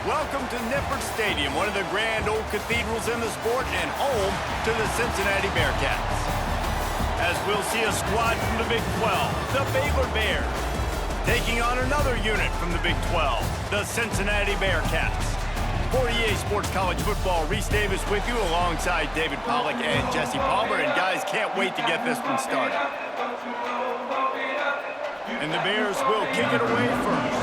Welcome to Nippert Stadium, one of the grand old cathedrals in the sport and home to the Cincinnati Bearcats. As we'll see a squad from the Big 12, the Baylor Bears, taking on another unit from the Big 12, the Cincinnati Bearcats. For EA Sports College Football, Reese Davis with you alongside David Pollack and Jesse Palmer. And guys, can't wait to get this one started. And the Bears will kick it away first.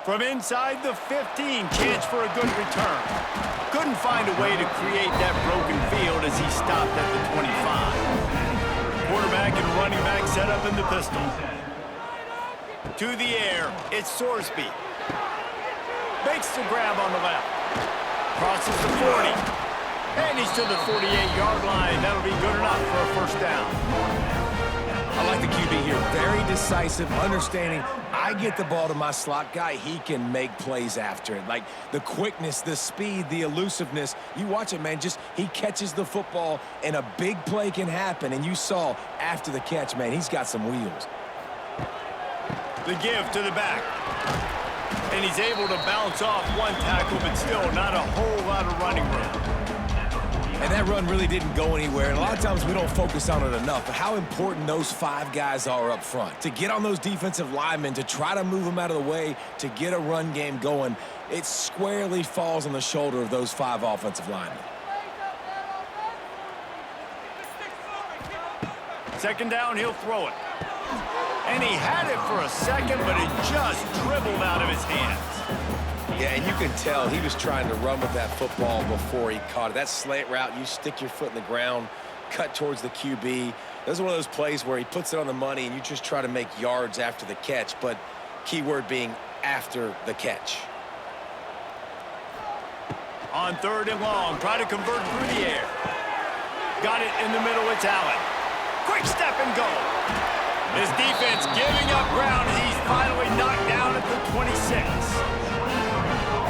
From inside the 15, chance for a good return. Couldn't find a way to create that broken field as he stopped at the 25. Quarterback and running back set up in the pistol. To the air, it's Sorsby. Makes the grab on the left. Crosses the 40. And he's to the 48-yard line. That'll be good enough for a first down. I like the QB here. Very decisive, understanding I get the ball to my slot guy, he can make plays after it. Like the quickness, the speed, the elusiveness. You watch it, man, just he catches the football and a big play can happen. And you saw after the catch, man, he's got some wheels. The give to the back. And he's able to bounce off one tackle, but still not a whole lot of running room. And that run really didn't go anywhere. And a lot of times we don't focus on it enough. But how important those five guys are up front. To get on those defensive linemen, to try to move them out of the way, to get a run game going, it squarely falls on the shoulder of those five offensive linemen. Second down, he'll throw it. And he had it for a second, but it just dribbled out of his hands. Yeah, and you can tell he was trying to run with that football before he caught it. That slant route, you stick your foot in the ground, cut towards the QB. This is one of those plays where he puts it on the money and you just try to make yards after the catch, but key word being after the catch. On third and long, try to convert through the air. Got it in the middle, it's Allen. Quick step and go. His defense giving up ground as he's finally knocked down at the 26.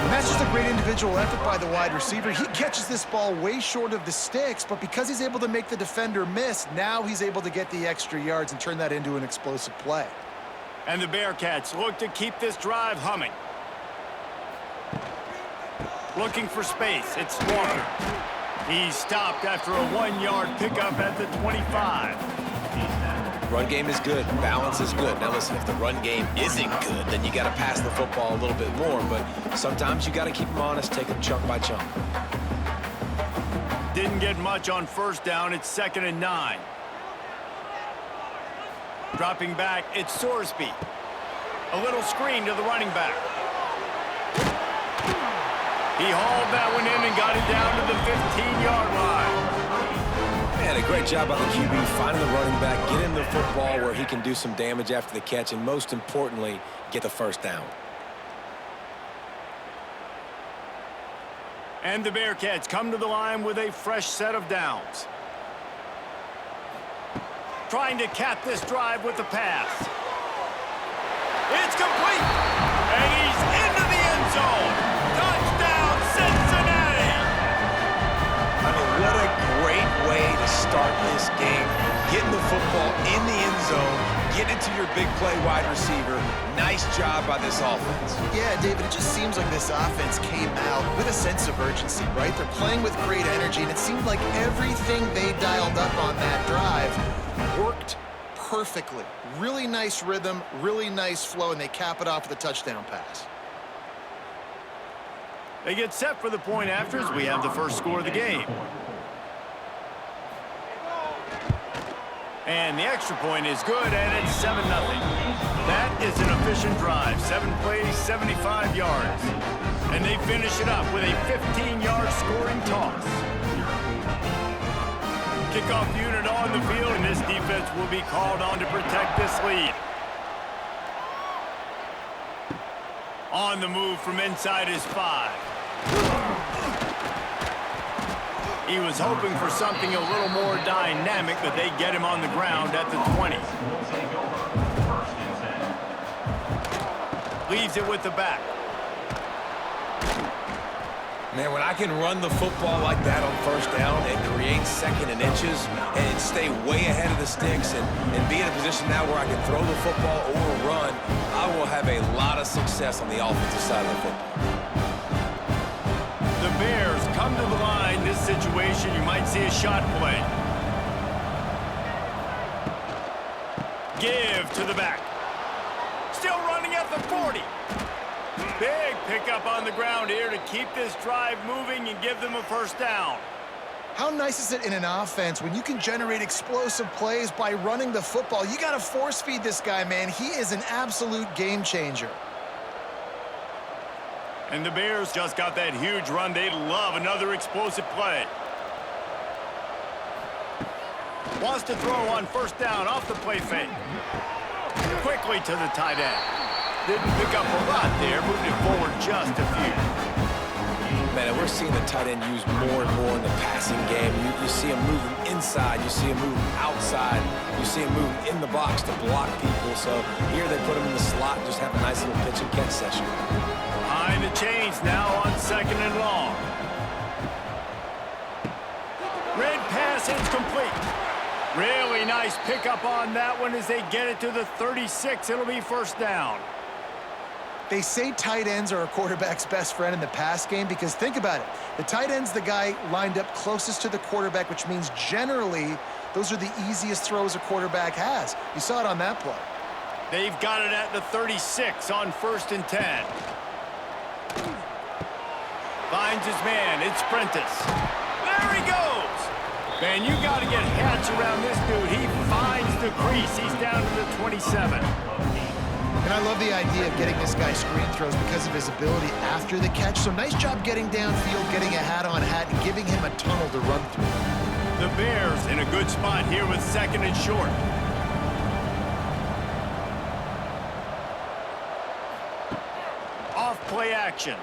And that's just a great individual effort by the wide receiver. He catches this ball way short of the sticks, but because he's able to make the defender miss, now he's able to get the extra yards and turn that into an explosive play. And the Bearcats look to keep this drive humming. Looking for space, it's Walker. He's stopped after a 1-yard pickup at the 25. Run game is good. Balance is good. Now listen, if the run game isn't good, then you got to pass the football a little bit more. But sometimes you got to keep them honest, take them chunk by chunk. Didn't get much on first down. It's 2nd and 9. Dropping back, it's Sorsby. A little screen to the running back. He hauled that one in and got it down to the 15-yard line. Man, a great job by the QB finding the running back, getting the football where he can do some damage after the catch, and most importantly, get the first down. And the Bearcats come to the line with a fresh set of downs. Trying to cap this drive with the pass. It's complete! And he's into the end zone! Touchdown, Cincinnati! I mean, what a great way to start this game. Getting the football in the end zone, getting it to your big play wide receiver. Nice job by this offense. Yeah, David, it just seems like this offense came out with a sense of urgency, right? They're playing with great energy, and it seemed like everything they dialed up on that drive worked perfectly. Really nice rhythm, really nice flow, and they cap it off with a touchdown pass. They get set for the point after as we have the first score of the game. And the extra point is good, and it's 7-0. That is an efficient drive. 7 plays, 75 yards. And they finish it up with a 15-yard scoring toss. Kickoff unit on the field, and this defense will be called on to protect this lead. On the move from inside his 5. He was hoping for something a little more dynamic, but they get him on the ground at the 20. Leaves it with the back. Man, when I can run the football like that on first down and create second and inches and stay way ahead of the sticks and be in a position now where I can throw the football or run, I will have a lot of success on the offensive side of the football. The Bears come to the line. This situation, you might see a shot play. Give to the back. Still running at the 40. Big pickup on the ground here to keep this drive moving and give them a first down. How nice is it in an offense when you can generate explosive plays by running the football? You got to force feed this guy, man. He is an absolute game changer. And the Bears just got that huge run. They love another explosive play. Wants to throw on first down off the play fake. Quickly to the tight end. Didn't pick up a lot there, moved it forward just a few. Man, we're seeing the tight end used more and more in the passing game. You see him moving inside. You see him moving outside. You see him moving in the box to block people. So here they put him in the slot and just have a nice little pitch and catch session. Behind the chains now on second and long. Red pass is complete. Really nice pickup on that one as they get it to the 36. It'll be first down. They say tight ends are a quarterback's best friend in the pass game because think about it. The tight end's the guy lined up closest to the quarterback, which means generally those are the easiest throws a quarterback has. You saw it on that play. They've got it at the 36 on 1st and 10. Finds his man. It's Prentice. There he goes. Man, you got to get hats around this dude. He finds the crease. He's down to the 27. And I love the idea of getting this guy screen throws because of his ability after the catch. So nice job getting downfield, getting a hat-on-hat, and giving him a tunnel to run through. The Bears in a good spot here with second and short. Off play action.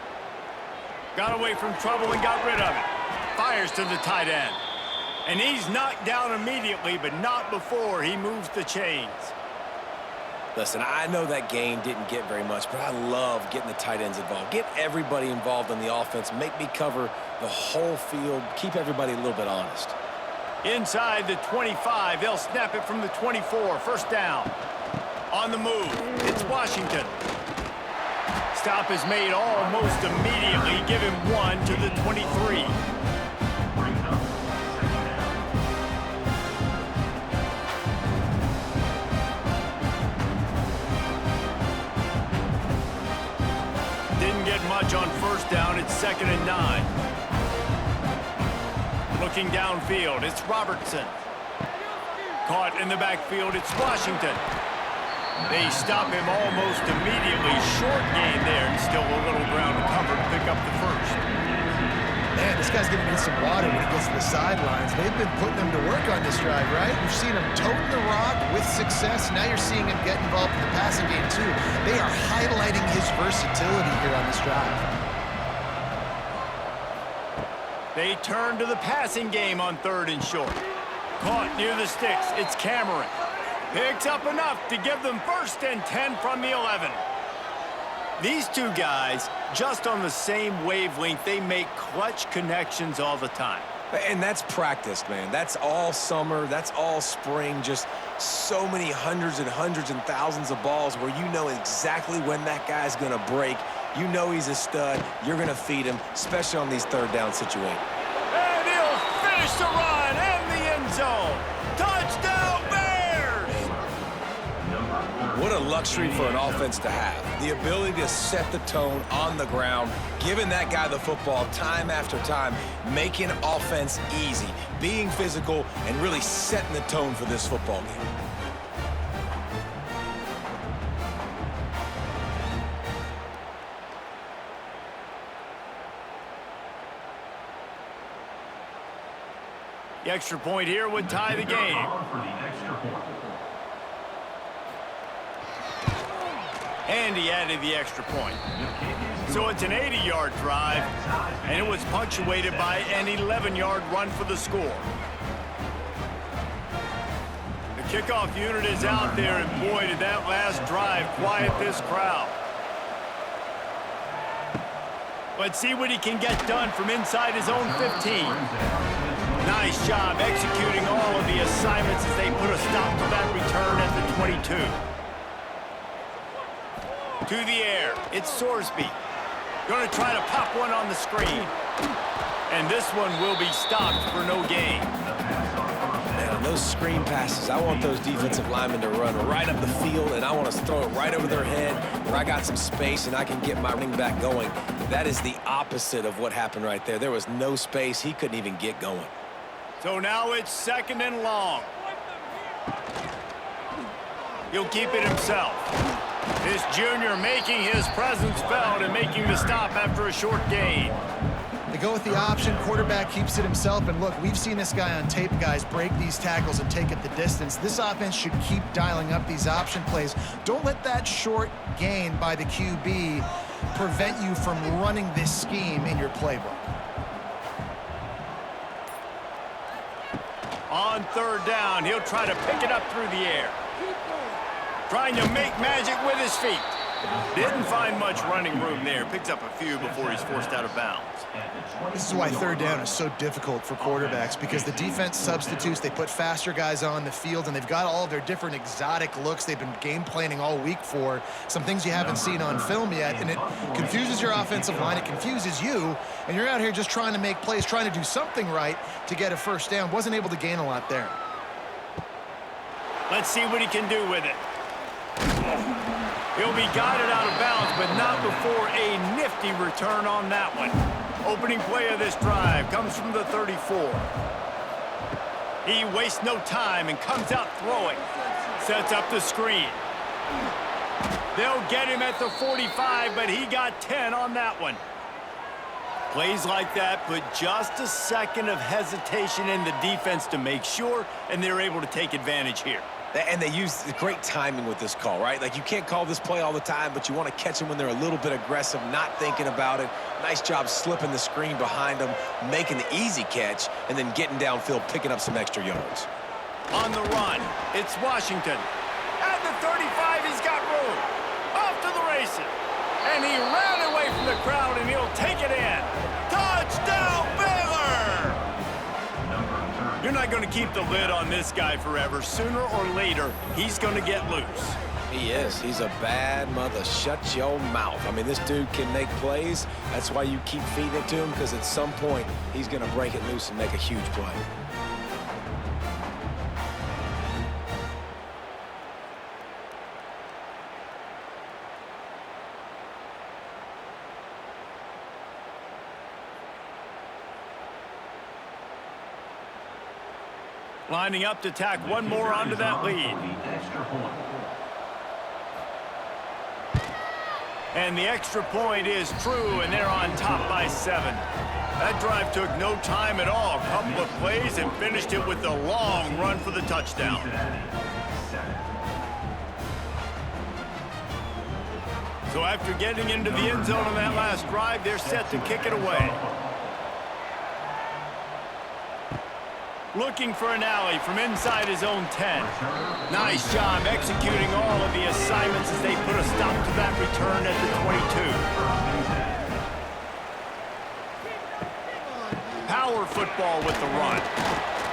Got away from trouble and got rid of it. Fires to the tight end. And he's knocked down immediately, but not before he moves the chains. Listen, I know that game didn't get very much, but I love getting the tight ends involved. Get everybody involved on the offense. Make me cover the whole field. Keep everybody a little bit honest. Inside the 25, they'll snap it from the 24. First down. On the move, it's Washington. Stop is made almost immediately. Give him one to the 23. Much on first down. It's 2nd and 9. Looking downfield, it's Robertson. Caught in the backfield, it's Washington. They stop him almost immediately. Short gain there, and still a little ground to cover to pick up the first. Man, this guy's going to need some water when he gets to the sidelines. They've been putting him to work on this drive, right? You've seen him toting the rock with success. Now you're seeing him get involved in the passing game, too. They are highlighting his versatility here on this drive. They turn to the passing game on 3rd and short. Caught near the sticks. It's Cameron. Picks up enough to give them 1st and 10 from the 11. These two guys, just on the same wavelength, they make clutch connections all the time. And that's practiced, man. That's all summer. That's all spring. Just so many hundreds and hundreds and thousands of balls where you know exactly when that guy's going to break. You know he's a stud. You're going to feed him, especially on these 3rd down situations. And he'll finish the run and the end zone. Touchdown, Bears! What a luxury for an offense to have. The ability to set the tone on the ground, giving that guy the football time after time, making offense easy, being physical, and really setting the tone for this football game. The extra point here would tie the game. And he added the extra point. So it's an 80-yard drive, and it was punctuated by an 11-yard run for the score. The kickoff unit is out there, and boy, did that last drive quiet this crowd. Let's see what he can get done from inside his own 15. Nice job executing all of the assignments as they put a stop to that return at the 22. To the air, it's Sorsby. Going to try to pop one on the screen. And this one will be stopped for no gain. Man, on those screen passes, I want those defensive linemen to run right up the field, and I want to throw it right over their head where I got some space and I can get my running back going. That is the opposite of what happened right there. There was no space. He couldn't even get going. So now it's 2nd and long. He'll keep it himself. This junior making his presence felt and making the stop after a short gain. They go with the option. Quarterback keeps it himself. And look, we've seen this guy on tape, guys, break these tackles and take it the distance. This offense should keep dialing up these option plays. Don't let that short gain by the QB prevent you from running this scheme in your playbook. On 3rd down, he'll try to pick it up through the air. Trying to make magic with his feet. Didn't find much running room there. Picks up a few before he's forced out of bounds. This is why 3rd down is so difficult for quarterbacks, because the defense substitutes. They put faster guys on the field, and they've got all of their different exotic looks they've been game planning all week for. Some things you haven't seen on film yet, and it confuses your offensive line. It confuses you, and you're out here just trying to make plays, trying to do something right to get a 1st down. Wasn't able to gain a lot there. Let's see what he can do with it. He'll be guided out of bounds, but not before a nifty return on that one. Opening play of this drive comes from the 34. He wastes no time and comes out throwing. Sets up the screen. They'll get him at the 45, but he got 10 on that one. Plays like that put just a second of hesitation in the defense to make sure, and they're able to take advantage here. And they use great timing with this call, right? Like, you can't call this play all the time, but you want to catch them when they're a little bit aggressive, not thinking about it. Nice job slipping the screen behind them, making the easy catch, and then getting downfield, picking up some extra yards. On the run, it's Washington. At the 35, he's got room. Off to the races. And he ran away from the crowd, and he'll take it in. Touchdown, Baylor! You're not going to keep the lid on this guy forever. Sooner or later, he's going to get loose. He is. He's a bad mother. Shut your mouth. I mean, this dude can make plays. That's why you keep feeding it to him, because at some point, he's going to break it loose and make a huge play. Lining up to tack one more onto that lead. And the extra point is true, and they're on top by 7. That drive took no time at all. A couple of plays and finished it with a long run for the touchdown. So after getting into the end zone on that last drive, they're set to kick it away. Looking for an alley from inside his own 10. Nice job executing all of the assignments as they put a stop to that return at the 22. Power football with the run.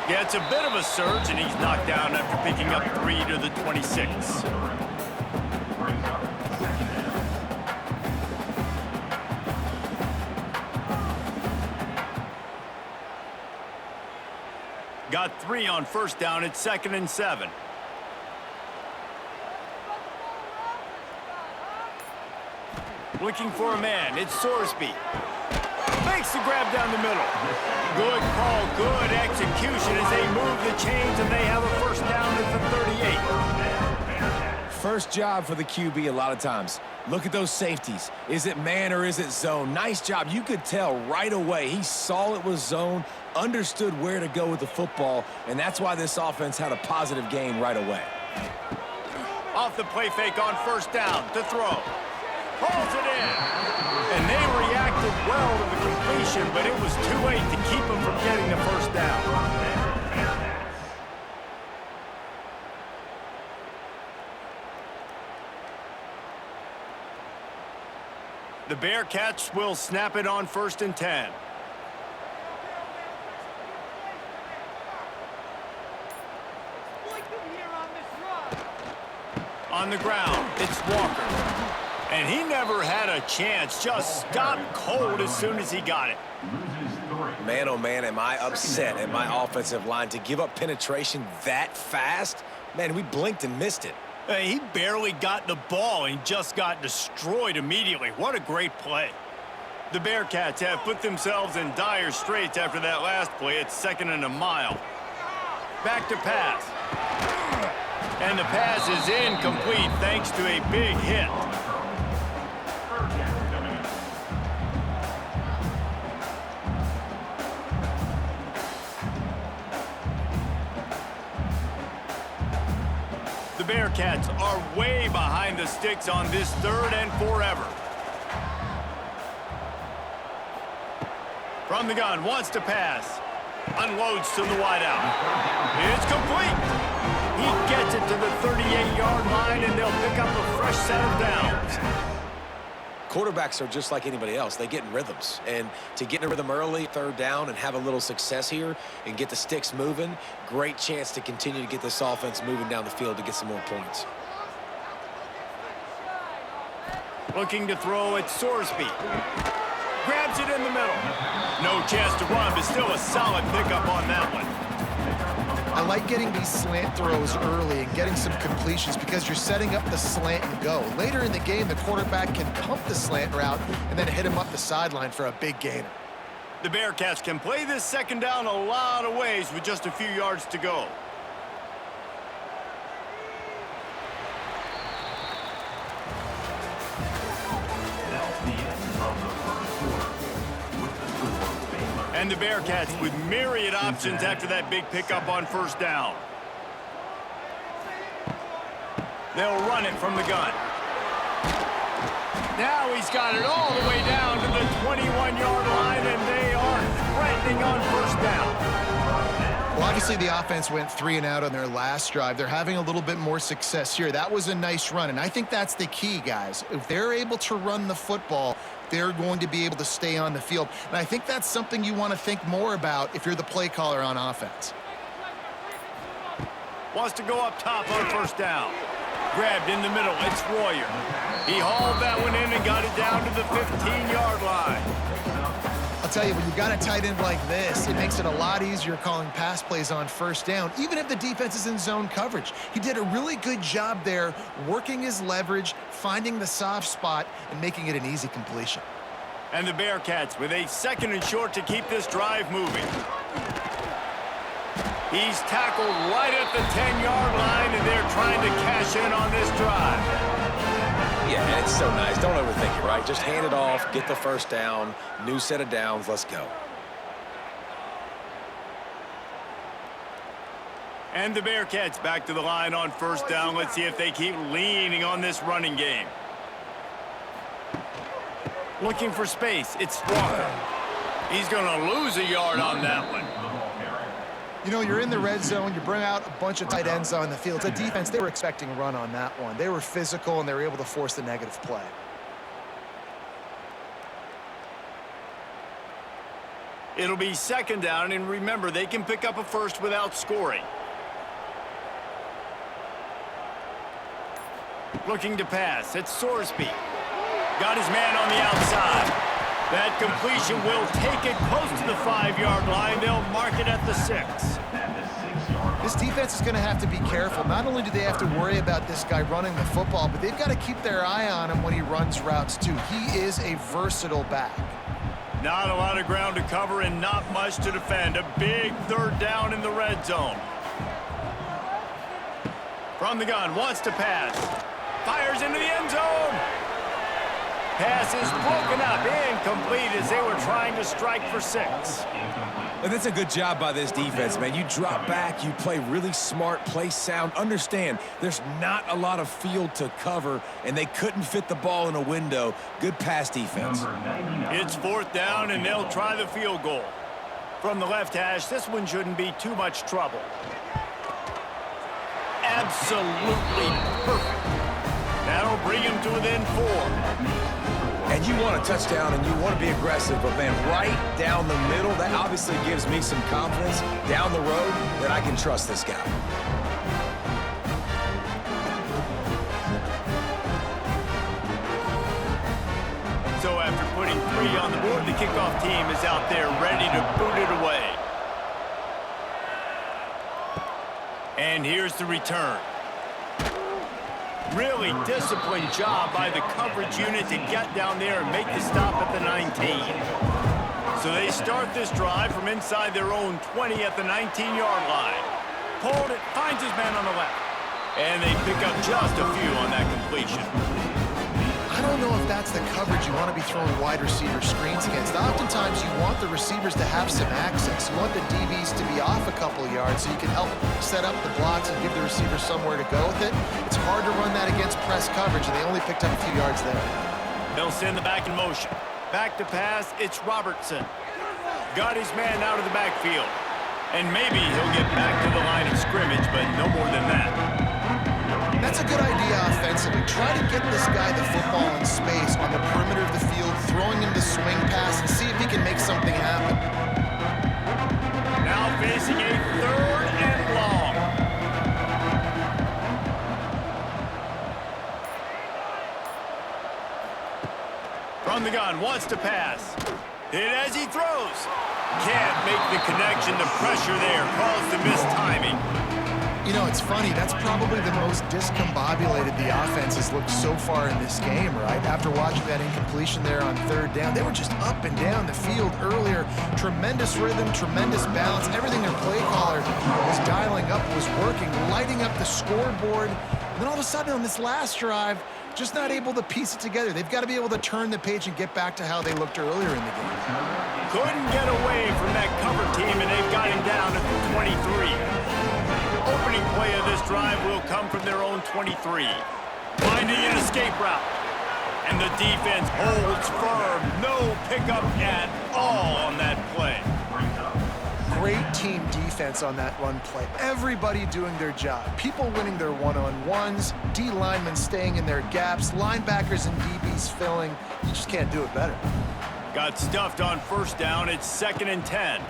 Yeah, it's a bit of a surge, and he's knocked down after picking up 3 to the 26. Got 3 on 1st down. It's 2nd and 7. Looking for a man. It's Sorsby. Makes the grab down the middle. Good call, good execution as they move the chains, and they have a 1st down at the 38. First job for the QB a lot of times. Look at those safeties. Is it man or is it zone? Nice job. You could tell right away. He saw it was zone, understood where to go with the football, and that's why this offense had a positive gain right away. Off the play fake on 1st down to throw. Pulls it in. And they reacted well to the completion, but it was too late to keep them from getting the 1st down. The Bearcats will snap it on 1st and 10. On the ground, it's Walker. And he never had a chance, just stopped cold as soon as he got it. Man, oh man, am I upset at my offensive line to give up penetration that fast? Man, we blinked and missed it. He barely got the ball and just got destroyed immediately. What a great play. The Bearcats have put themselves in dire straits after that last play. It's 2nd and a mile. Back to pass. And the pass is incomplete thanks to a big hit. The Bearcats are way behind the sticks on this 3rd and forever. From the gun, wants to pass. Unloads to the wideout. It's complete. He gets it to the 38-yard line, and they'll pick up a fresh set of downs. Quarterbacks are just like anybody else. They get in rhythms. And to get in a rhythm early, 3rd down, and have a little success here and get the sticks moving, great chance to continue to get this offense moving down the field to get some more points. Looking to throw at Sorsby. Grabs it in the middle. No chance to run, but still a solid pickup on that one. I like getting these slant throws early and getting some completions because you're setting up the slant and go. Later in the game, the quarterback can pump the slant route and then hit him up the sideline for a big gainer. The Bearcats can play this 2nd down a lot of ways with just a few yards to go. And the Bearcats with myriad options after that big pickup on 1st down. They'll run it from the gun. Now he's got it all the way down to the 21-yard line, and they are threatening on 1st down. Well, obviously the offense went 3 and out on their last drive. They're having a little bit more success here. That was a nice run, and I think that's the key, guys. If they're able to run the football, they're going to be able to stay on the field. And I think that's something you want to think more about if you're the play caller on offense. Wants to go up top on 1st down. Grabbed in the middle. It's Royer. He hauled that one in and got it down to the 15-yard line. I'll tell you, when you've got a tight end like this, it makes it a lot easier calling pass plays on 1st down, even if the defense is in zone coverage. He did a really good job there, working his leverage, finding the soft spot, and making it an easy completion. And the Bearcats with a 2nd and short to keep this drive moving. He's tackled right at the 10-yard line, and they're trying to cash in on this drive. Yeah, and it's so nice. Don't overthink it, right? Just hand it off, get the 1st down, new set of downs, let's go. And the Bearcats back to the line on 1st down. Let's see if they keep leaning on this running game. Looking for space. It's Walker. He's going to lose a yard on that one. You know, you're in the red zone. You bring out a bunch of tight ends on the field. The defense, they were expecting a run on that one. They were physical, and they were able to force the negative play. It'll be 2nd down, and remember, they can pick up a first without scoring. Looking to pass. It's Sorsby. Got his man on the outside. That completion will take it close to the 5-yard line. They'll mark it at the 6. This defense is going to have to be careful. Not only do they have to worry about this guy running the football, but they've got to keep their eye on him when he runs routes, too. He is a versatile back. Not a lot of ground to cover and not much to defend. A big 3rd down in the red zone. From the gun, wants to pass. Fires into the end zone. Pass is broken up, incomplete as they were trying to strike for 6. And that's a good job by this defense, man. You drop back, you play really smart, play sound. Understand, there's not a lot of field to cover, and they couldn't fit the ball in a window. Good pass defense. It's 4th down, and they'll try the field goal. From the left hash, this one shouldn't be too much trouble. Absolutely perfect. That'll bring bring him to within 4. And you want a touchdown and you want to be aggressive, but man, right down the middle, that obviously gives me some confidence down the road that I can trust this guy. So after putting 3 on the board, the kickoff team is out there ready to boot it away. And here's the return. Really disciplined job by the coverage unit to get down there and make the stop at the 19. So they start this drive from inside their own 20 at the 19-yard line. Pulled it, finds his man on the left. And they pick up just a few on that completion. I don't know if that's the coverage you want to be throwing wide receiver screens against. Oftentimes, you want the receivers to have some access. You want the DBs to be off a couple of yards so you can help set up the blocks and give the receiver somewhere to go with it. It's hard to run that against press coverage, and they only picked up a few yards there. They'll send the back in motion. Back to pass, it's Robertson. Got his man out of the backfield. And maybe he'll get back to the line of scrimmage, but no more than that. That's a good idea offensively. Try to get this guy the football in space on the perimeter of the field, throwing him the swing pass, and see if he can make something happen. Now facing a 3rd and long. From the gun, wants to pass. Hit as he throws. Can't make the connection. The pressure there caused the missed timing. You know, it's funny. That's probably the most discombobulated the offense has looked so far in this game, right? After watching that incompletion there on 3rd down, they were just up and down the field earlier. Tremendous rhythm, tremendous balance. Everything their play caller was dialing up was working, lighting up the scoreboard. And then all of a sudden on this last drive, just not able to piece it together. They've got to be able to turn the page and get back to how they looked earlier in the game. Couldn't get away from that cover team, and they've got him down at the 23. Opening play of this drive will come from their own 23. Finding an escape route. And the defense holds firm. No pickup at all on that play. Great team defense on that run play. Everybody doing their job. People winning their one-on-ones, D linemen staying in their gaps, linebackers and DBs filling. You just can't do it better. Got stuffed on 1st down. It's 2nd and 10.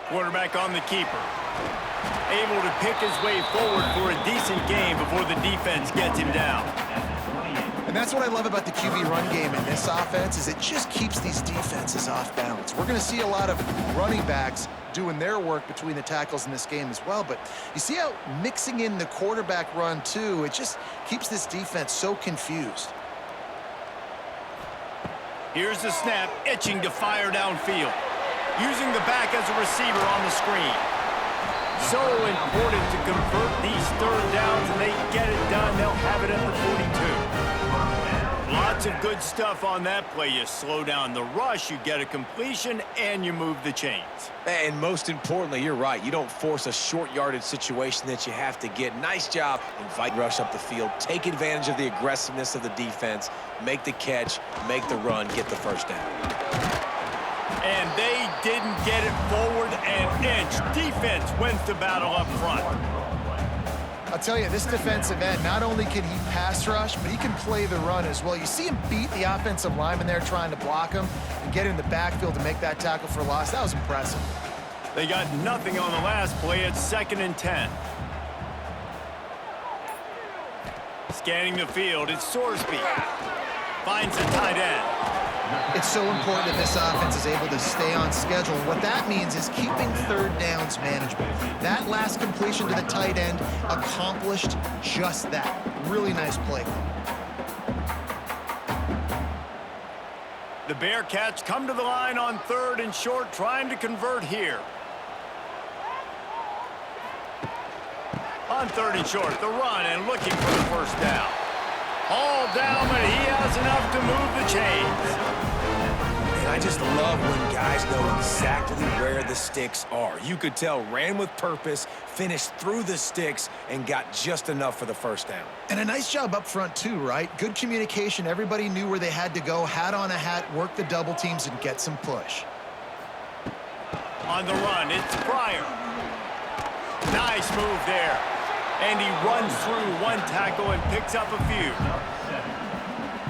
Quarterback on the keeper. Able to pick his way forward for a decent game before the defense gets him down. And that's what I love about the QB run game in this offense is it just keeps these defenses off balance. We're going to see a lot of running backs doing their work between the tackles in this game as well. But you see how mixing in the quarterback run too, it just keeps this defense so confused. Here's the snap, itching to fire downfield. Using the back as a receiver on the screen. So important to convert these 3rd downs, and they get it done. They'll have it at the 42. Lots of good stuff on that play. You slow down the rush, you get a completion, and you move the chains. And most importantly, you're right. You don't force a short yardage situation that you have to get. Nice job. Invite rush up the field. Take advantage of the aggressiveness of the defense. Make the catch. Make the run. Get the 1st down. And they didn't get it forward an inch. Defense wins the battle up front. I'll tell you, this defensive end, not only can he pass rush, but he can play the run as well. You see him beat the offensive lineman there trying to block him and get in the backfield to make that tackle for loss. That was impressive. They got nothing on the last play. It's 2nd and 10. Scanning the field, it's Sorsby. Finds the tight end. It's so important that this offense is able to stay on schedule. What that means is keeping 3rd downs manageable. That last completion to the tight end accomplished just that. Really nice play. The Bearcats come to the line on 3rd and short, trying to convert here. On 3rd and short, the run and looking for the 1st down. All down, but he has enough to move the chains. And I just love when guys know exactly where the sticks are. You could tell ran with purpose, finished through the sticks, and got just enough for the 1st down. And a nice job up front too, right? Good communication. Everybody knew where they had to go, hat on a hat, work the double teams, and get some push. On the run, it's Pryor. Nice move there. And he runs through one tackle and picks up a few.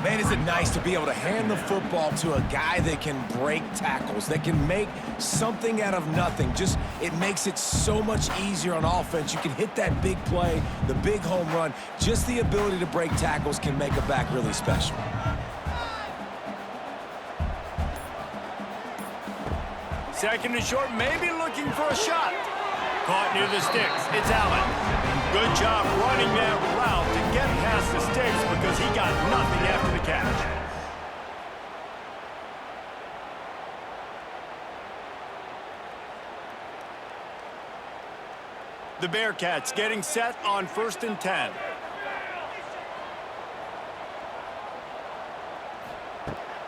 Man, is it nice to be able to hand the football to a guy that can break tackles, that can make something out of nothing. Just, it makes it so much easier on offense. You can hit that big play, the big home run. Just the ability to break tackles can make a back really special. Second and short, maybe looking for a shot. Caught near the sticks. It's Allen. Good job running that route to get past the sticks because he got nothing after the catch. The Bearcats getting set on 1st and 10.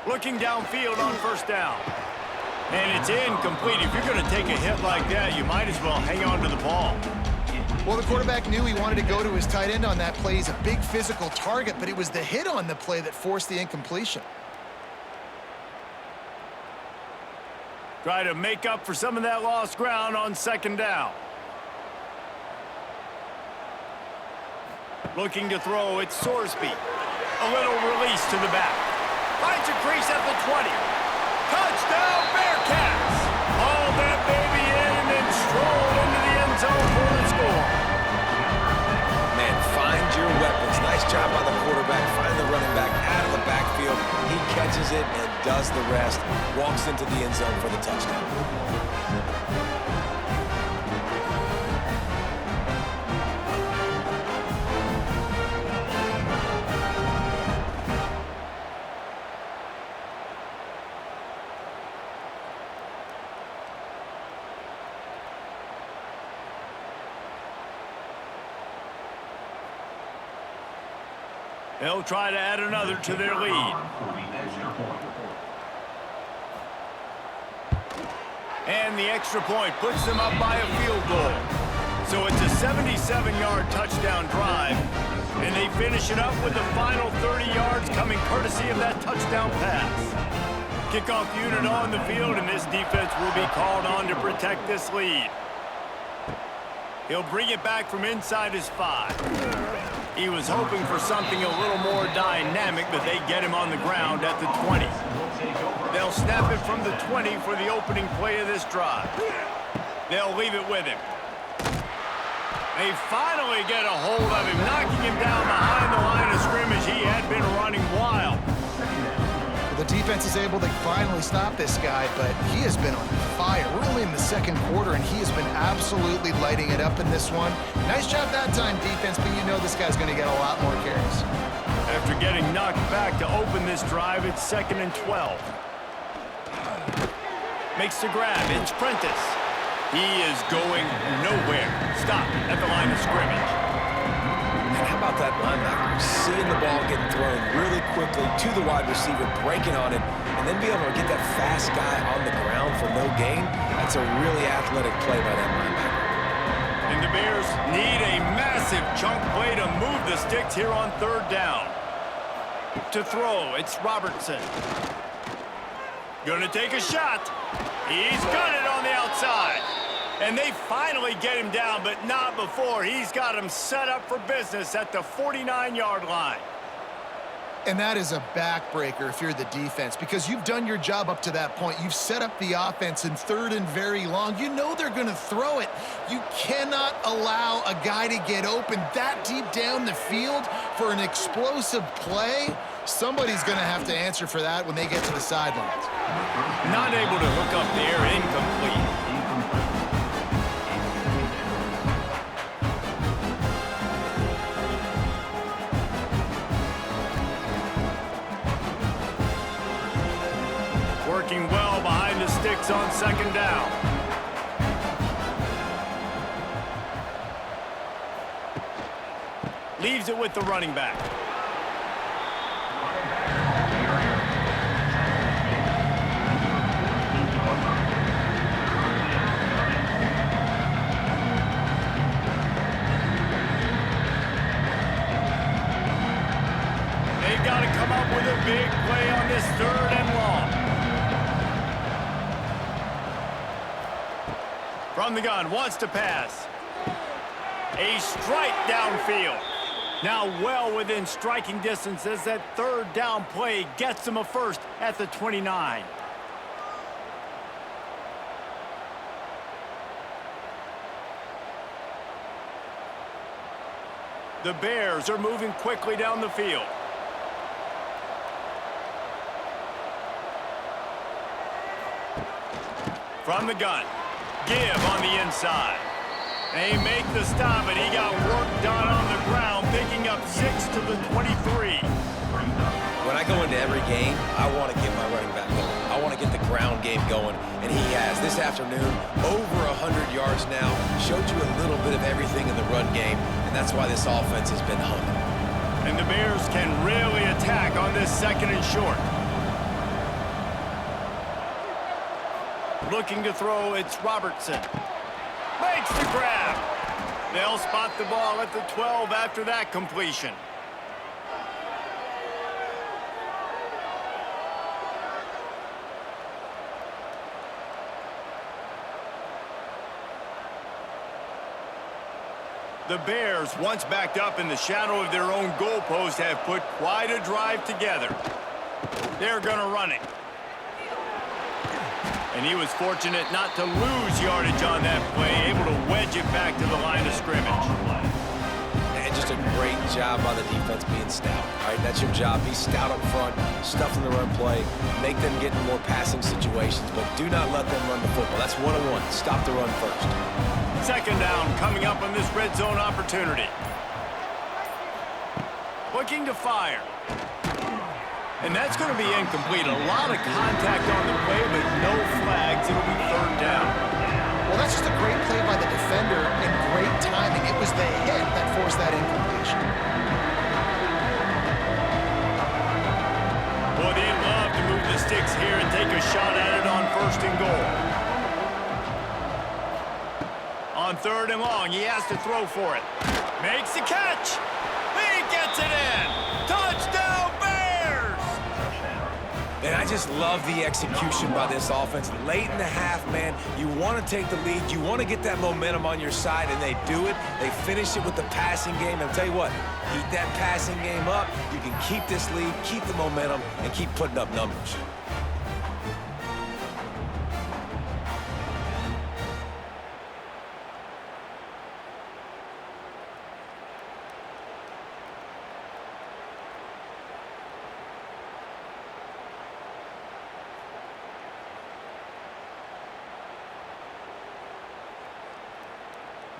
Looking downfield on 1st down. And it's incomplete. If you're going to take a hit like that, you might as well hang on to the ball. Well, the quarterback knew he wanted to go to his tight end on that play. He's a big physical target, but it was the hit on the play that forced the incompletion. Try to make up for some of that lost ground on 2nd down. Looking to throw, it's Sorsby. A little release to the back. Finds a crease at the 20. Touchdown, Bearcats! Hauled that baby in and then strolled into the end zone for the score. Man, find your weapons. Nice job by the quarterback. Find the running back out of the backfield. He catches it and does the rest. Walks into the end zone for the touchdown. They'll try to add another to their lead. And the extra point puts them up by a field goal. So it's a 77-yard touchdown drive, and they finish it up with the final 30 yards coming courtesy of that touchdown pass. Kickoff unit on the field, and this defense will be called on to protect this lead. He'll bring it back from inside his 5. He was hoping for something a little more dynamic, but they get him on the ground at the 20. They'll snap it from the 20 for the opening play of this drive. They'll leave it with him. They finally get a hold of him, knocking him down behind the line of scrimmage. He had been running wild. The defense is able to finally stop this guy, but he has been on fire. We're only in the 2nd quarter, and he has been absolutely lighting it up in this one. Nice job that time, defense, but you know this guy's going to get a lot more carries. After getting knocked back to open this drive, it's 2nd and 12. Makes the grab. It's Prentice. He is going nowhere. Stop at the line of scrimmage. And how about that linebacker seeing the ball getting thrown really quickly to the wide receiver, breaking on it, and then be able to get that fast guy on the ground for no gain? That's a really athletic play by that linebacker. And the Bears need a massive chunk play to move the sticks here on 3rd down. To throw, it's Robertson. Gonna take a shot. He's got it on the outside. And they finally get him down, but not before. He's got him set up for business at the 49-yard line. And that is a backbreaker if you're the defense, because you've done your job up to that point. You've set up the offense in 3rd and very long. You know they're going to throw it. You cannot allow a guy to get open that deep down the field for an explosive play. Somebody's going to have to answer for that when they get to the sidelines. Not able to hook up there, incomplete. Working well behind the sticks on 2nd down. Leaves it with the running back. They've got to come up with a big play on this 3rd and long. From the gun, wants to pass. A strike downfield. Now well within striking distance as that third down play gets them a first at the 29. The Bears are moving quickly down the field. From the gun, give on the inside. They make the stop, and he got work done on the ground, picking up 6 to the 23. When I go into every game, I want to get my running back going. I want to get the ground game going, and he has. This afternoon, over 100 yards now, showed you a little bit of everything in the run game, and that's why this offense has been humming. And the Bears can really attack on this second and short. Looking to throw, it's Robertson. Makes the grab. They'll spot the ball at the 12 after that completion. The Bears, once backed up in the shadow of their own goalpost, have put quite a drive together. They're going to run it. And he was fortunate not to lose yardage on that play, able to wedge it back to the line of scrimmage. And just a great job by the defense being stout. All right, that's your job. Be stout up front, stuff in the run play, make them get in more passing situations, but do not let them run the football. That's 1-on-1. Stop the run first. Second down coming up on this red zone opportunity. Looking to fire. And that's going to be incomplete. A lot of contact on the play, but no flags. It'll be third down. Well, that's just a great play by the defender and great timing. It was the hit that forced that incompletion. Boy, they'd love to move the sticks here and take a shot at it on first and goal. On third and long, he has to throw for it. Makes the catch. He gets it in. Touchdown, Bears! And I just love the execution by this offense. Late in the half, man, you want to take the lead. You want to get that momentum on your side, and they do it. They finish it with the passing game. And I'll tell you what, keep that passing game up. You can keep this lead, keep the momentum, and keep putting up numbers.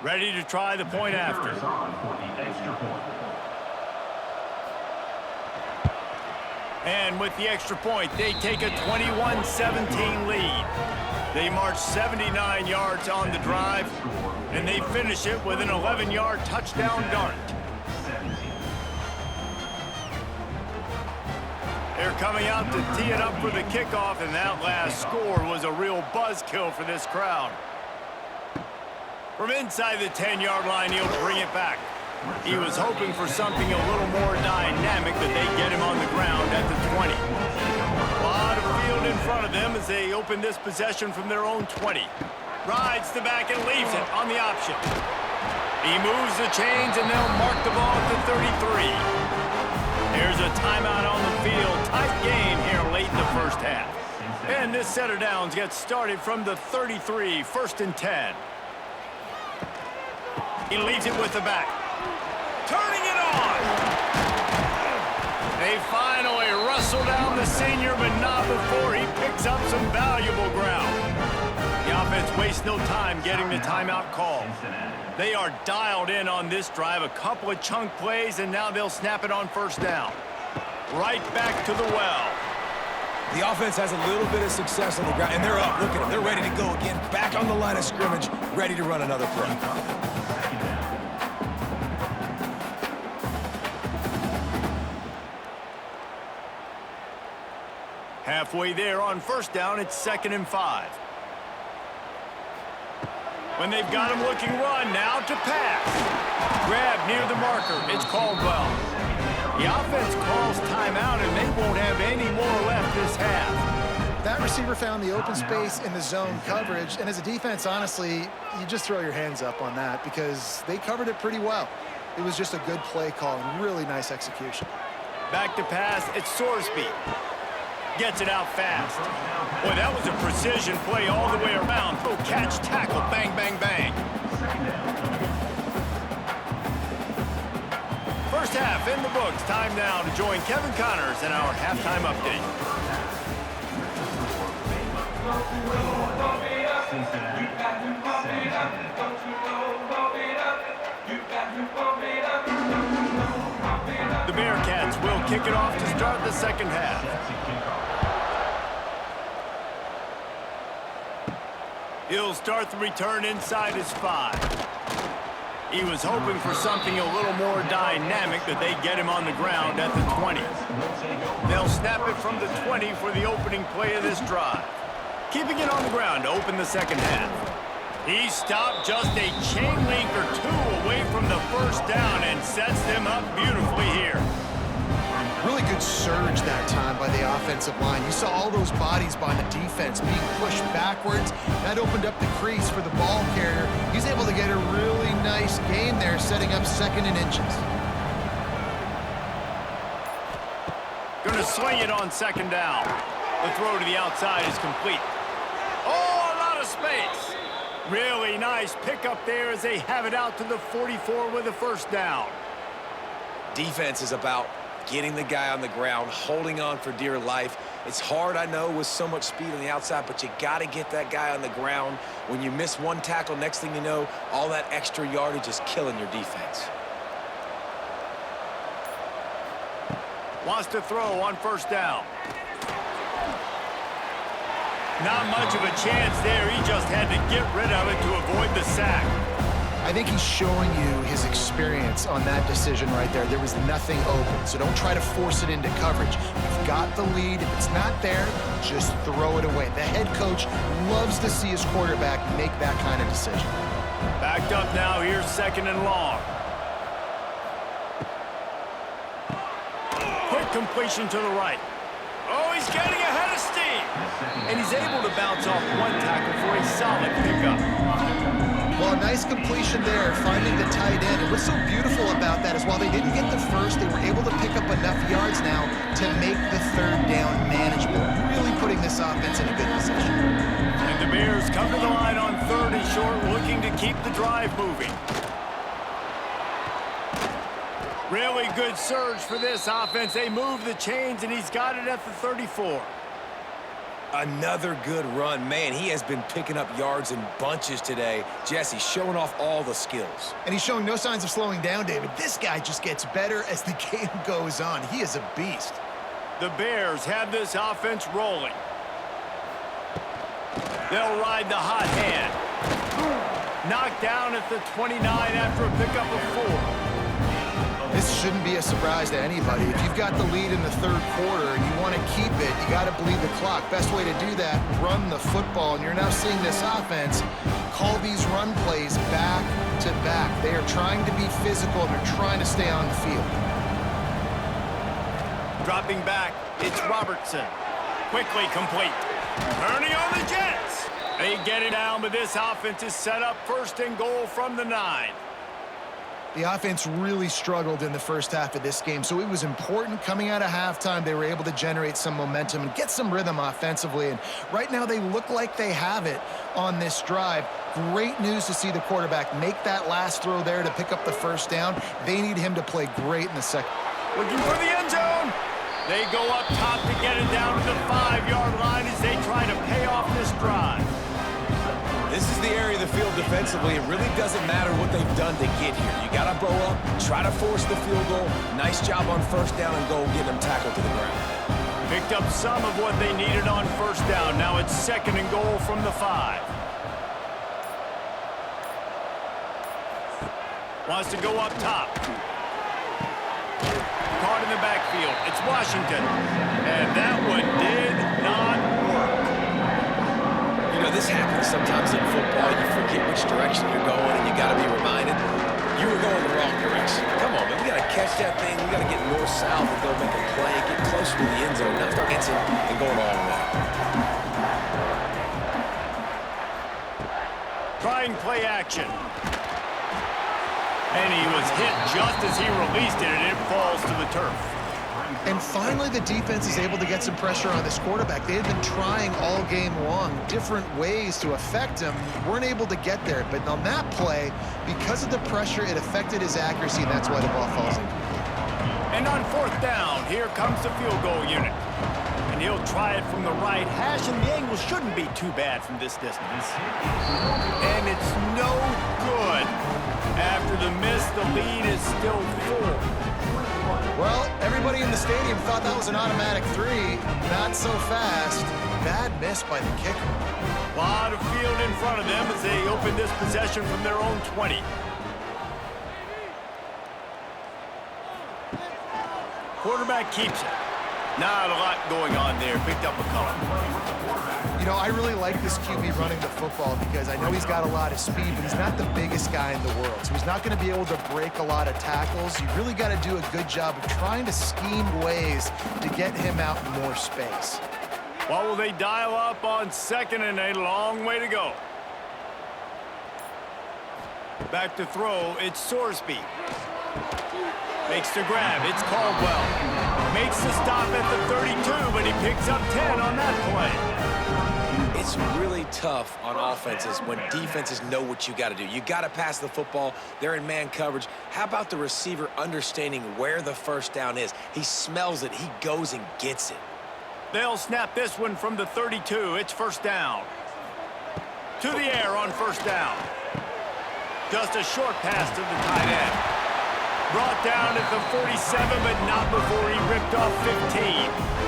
Ready to try the point after. And with the extra point, they take a 21-17 lead. They march 79 yards on the drive, and they finish it with an 11-yard touchdown dart. They're coming out to tee it up for the kickoff, and that last score was a real buzzkill for this crowd. From inside the 10-yard line, he'll bring it back. He was hoping for something a little more dynamic, but they get him on the ground at the 20. A lot of field in front of them as they open this possession from their own 20. Rides the back and leaves it on the option. He moves the chains, and they'll mark the ball at the 33. There's a timeout on the field. Tight game here late in the first half. And this set of downs gets started from the 33, 1st and 10. He leaves it with the back. Turning it on! They finally wrestle down the senior, but not before he picks up some valuable ground. The offense wastes no time getting the timeout call. They are dialed in on this drive, a couple of chunk plays, and now they'll snap it on first down. Right back to the well. The offense has a little bit of success on the ground, and they're up. Look at them. They're ready to go again. Back on the line of scrimmage, ready to run another play. Halfway there on first down, it's 2nd and 5. When they've got him looking run, now to pass. Grab near the marker, it's Caldwell. The offense calls timeout, and they won't have any more left this half. That receiver found the open space in the zone coverage, and as a defense, honestly, you just throw your hands up on that because they covered it pretty well. It was just a good play call and really nice execution. Back to pass, it's Sorsby. Gets it out fast. Boy, that was a precision play all the way around. Oh, catch, tackle, bang, bang, bang. First half in the books. Time now to join Kevin Connors in our halftime update. The Bearcats will kick it off to start the second half. He'll start the return inside his 5. He was hoping for something a little more dynamic, that they get him on the ground at the 20. They'll snap it from the 20 for the opening play of this drive. Keeping it on the ground to open the second half. He stopped just a chain link or 2 away from the first down and sets them up beautifully here. Really good surge that time by the offensive line. You saw all those bodies by the defense being pushed backwards. That opened up the crease for the ball carrier. He's able to get a really nice gain there, setting up 2nd and inches. Going to swing it on 2nd down. The throw to the outside is complete. Oh, a lot of space. Really nice pickup there as they have it out to the 44 with a first down. Defense is about getting the guy on the ground, holding on for dear life. It's hard, I know, with so much speed on the outside, but you got to get that guy on the ground. When you miss one tackle, next thing you know, all that extra yardage is killing your defense. Wants to throw on first down. Not much of a chance there. He just had to get rid of it to avoid the sack. I think he's showing you his experience on that decision right there. There was nothing open, so don't try to force it into coverage. You've got the lead. If it's not there, just throw it away. The head coach loves to see his quarterback make that kind of decision. Backed up now. Here's 2nd and long. Quick completion to the right. Oh, he's getting ahead of steam. And he's able to bounce off one tackle for a solid pickup. Well, a nice completion there, finding the tight end. And what's so beautiful about that is while they didn't get the first, they were able to pick up enough yards now to make the 3rd down manageable, really putting this offense in a good position. And the Bears come to the line on 3rd and short, looking to keep the drive moving. Really good surge for this offense. They move the chains, and he's got it at the 34. Another good run. Man, he has been picking up yards in bunches today. Jesse showing off all the skills. And he's showing no signs of slowing down, David. This guy just gets better as the game goes on. He is a beast. The Bears have this offense rolling. They'll ride the hot hand. Knocked down at the 29 after a pickup of 4. This shouldn't be a surprise to anybody. If you've got the lead in the 3rd quarter and you want to keep it, you got to bleed the clock. Best way to do that, run the football. And you're now seeing this offense call these run plays back to back. They are trying to be physical, and they're trying to stay on the field. Dropping back, it's Robertson. Quickly complete. Turning on the Jets. They get it down, but this offense is set up 1st and goal from the 9. The offense really struggled in the first half of this game, so it was important coming out of halftime. They were able to generate some momentum and get some rhythm offensively, and right now they look like they have it on this drive. Great news to see the quarterback make that last throw there to pick up the first down. They need him to play great in the second. Looking for the end zone. They go up top to get it down to the 5-yard line as they try to pay off this drive. This is the area of the field defensively. It really doesn't matter what they've done to get here. You got to bow up, try to force the field goal. Nice job on first down and goal, getting them tackled to the ground. Picked up some of what they needed on first down. Now it's 2nd and goal from the 5. Wants to go up top. Caught in the backfield. It's Washington. And that one did not work. You know, this happens sometimes in football. You forget which direction you're going, and you got to be reminded you were going the wrong direction. Come on, man. We got to catch that thing. We got to get north-south and go make a play, get closer to the end zone, not start hitting and going all the way. Trying play action. And he was hit just as he released it, and it falls to the turf. And finally, the defense is able to get some pressure on this quarterback. They had been trying all game long different ways to affect him. Weren't able to get there. But on that play, because of the pressure, it affected his accuracy, and that's why the ball falls in. And on 4th down, here comes the field goal unit. And he'll try it from the right hash, and the angle shouldn't be too bad from this distance. And it's no good. After the miss, the lead is still 4. Well, everybody in the stadium thought that was an automatic 3. Not so fast. Bad miss by the kicker. A lot of field in front of them as they open this possession from their own 20. Quarterback keeps it. Not a lot going on there. Picked up a color. You know, I really like this QB running the football because I know he's got a lot of speed, but he's not the biggest guy in the world. So he's not going to be able to break a lot of tackles. You really got to do a good job of trying to scheme ways to get him out in more space. What will they dial up on 2nd and a long way to go? Back to throw, it's Sorsby. Makes the grab, it's Caldwell. Makes the stop at the 32, but he picks up 10 on that play. It's really tough on offenses when defenses know what you got to do. You got to pass the football. They're in man coverage. How about the receiver understanding where the 1st down is? He smells it. He goes and gets it. They'll snap this one from the 32. It's 1st down. To the air on 1st down. Just a short pass to the tight end. Brought down at the 47, but not before he ripped off 15.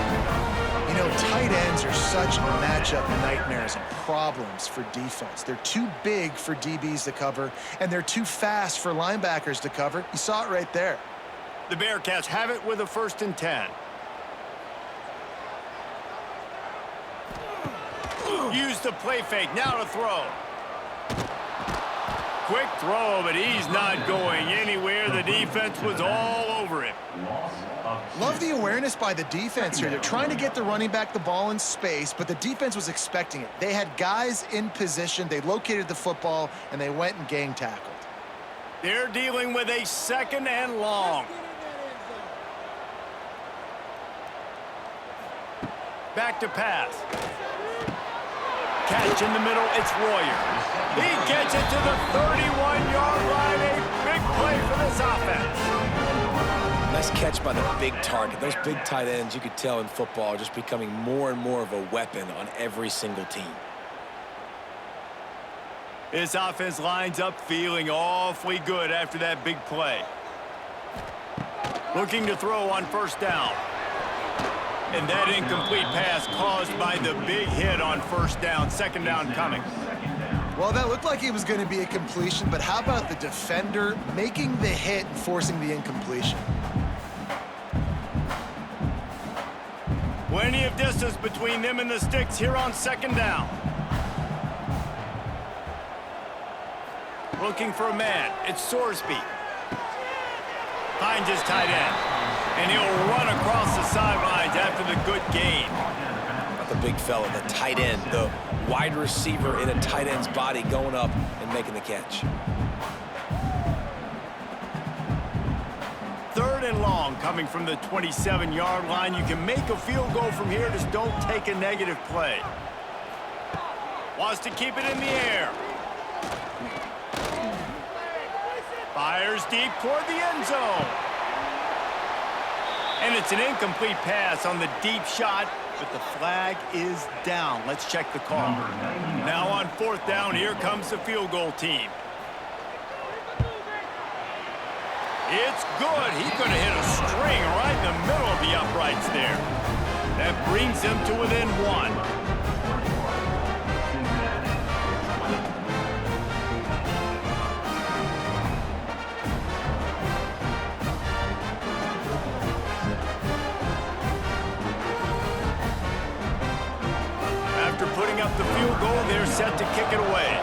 You know, tight ends are such matchup nightmares and problems for defense. They're too big for DBs to cover, and they're too fast for linebackers to cover. You saw it right there. The Bearcats have it with a 1st and 10. Use the play fake, now to throw. Quick throw, but he's not going anywhere. The defense was all over him. Love the awareness by the defense here. They're trying to get the running back the ball in space, but the defense was expecting it. They had guys in position. They located the football, and they went and gang tackled. They're dealing with a 2nd and long. Back to pass. Catch in the middle, it's Royer. He gets it to the 31-yard line. A big play for this offense. Nice catch by the big target. Those big tight ends, you could tell in football, are just becoming more and more of a weapon on every single team. This offense lines up feeling awfully good after that big play. Looking to throw on 1st down. And that incomplete pass caused by the big hit on 1st down. 2nd down coming. Well, that looked like it was going to be a completion, but how about the defender making the hit and forcing the incompletion? Plenty of distance between them and the sticks here on 2nd down. Looking for a man. It's Sorsby. Finds his tight end. And he'll run across the sidelines after the good gain. Not the big fella, the tight end, the wide receiver in a tight end's body going up and making the catch. 3rd and long coming from the 27-yard line. You can make a field goal from here, just don't take a negative play. Wants to keep it in the air. Fires deep toward the end zone. And it's an incomplete pass on the deep shot, but the flag is down. Let's check the call. Now on 4th down, here comes the field goal team. It's good. He could have hit a string right in the middle of the uprights there. That brings them to within 1. After putting up the field goal, they're set to kick it away.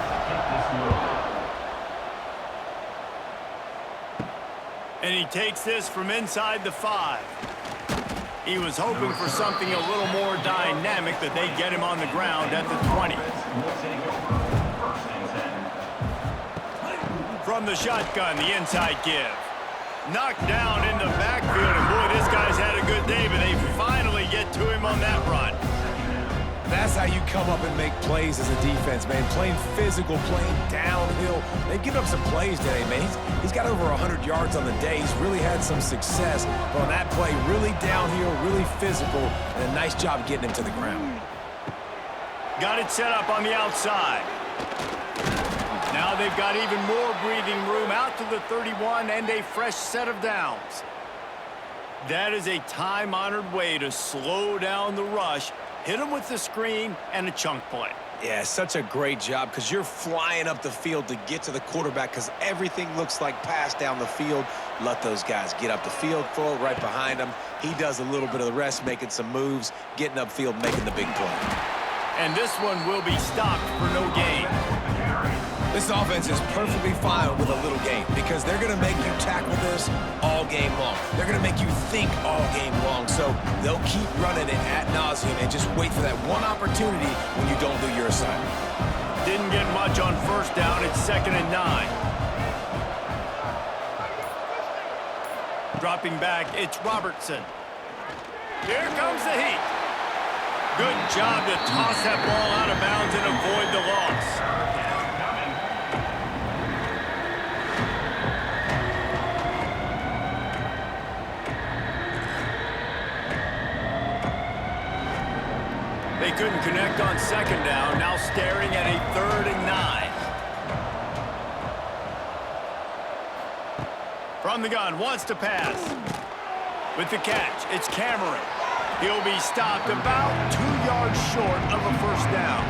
And he takes this from inside the 5. He was hoping for something a little more dynamic, that they get him on the ground at the 20. from the shotgun, the inside give. Knocked down in the backfield, and boy, this guy's had a good day, but they finally get to him on that run. That's how you come up and make plays as a defense, man. Playing physical, playing downhill. They've given up some plays today, man. He's got over 100 yards on the day. He's really had some success. But on that play, really downhill, really physical, and a nice job getting him to the ground. Got it set up on the outside. Now they've got even more breathing room out to the 31 and a fresh set of downs. That is a time-honored way to slow down the rush, hit them with the screen, and a chunk play. Yeah, such a great job because you're flying up the field to get to the quarterback because everything looks like pass down the field. Let those guys get up the field, throw it right behind him. He does a little bit of the rest, making some moves, getting upfield, making the big play. And this one will be stopped for no gain. This offense is perfectly fine with a little game because they're going to make you tackle this all game long. They're going to make you think all game long. So they'll keep running it ad nauseum and just wait for that one opportunity when you don't do your assignment. Didn't get much on first down. It's 2nd and 9. Dropping back, it's Robertson. Here comes the heat. Good job to toss that ball out of bounds and avoid the loss. They couldn't connect on 2nd down, now staring at a 3rd and 9. From the gun, wants to pass. With the catch, it's Cameron. He'll be stopped about 2 yards short of a first down.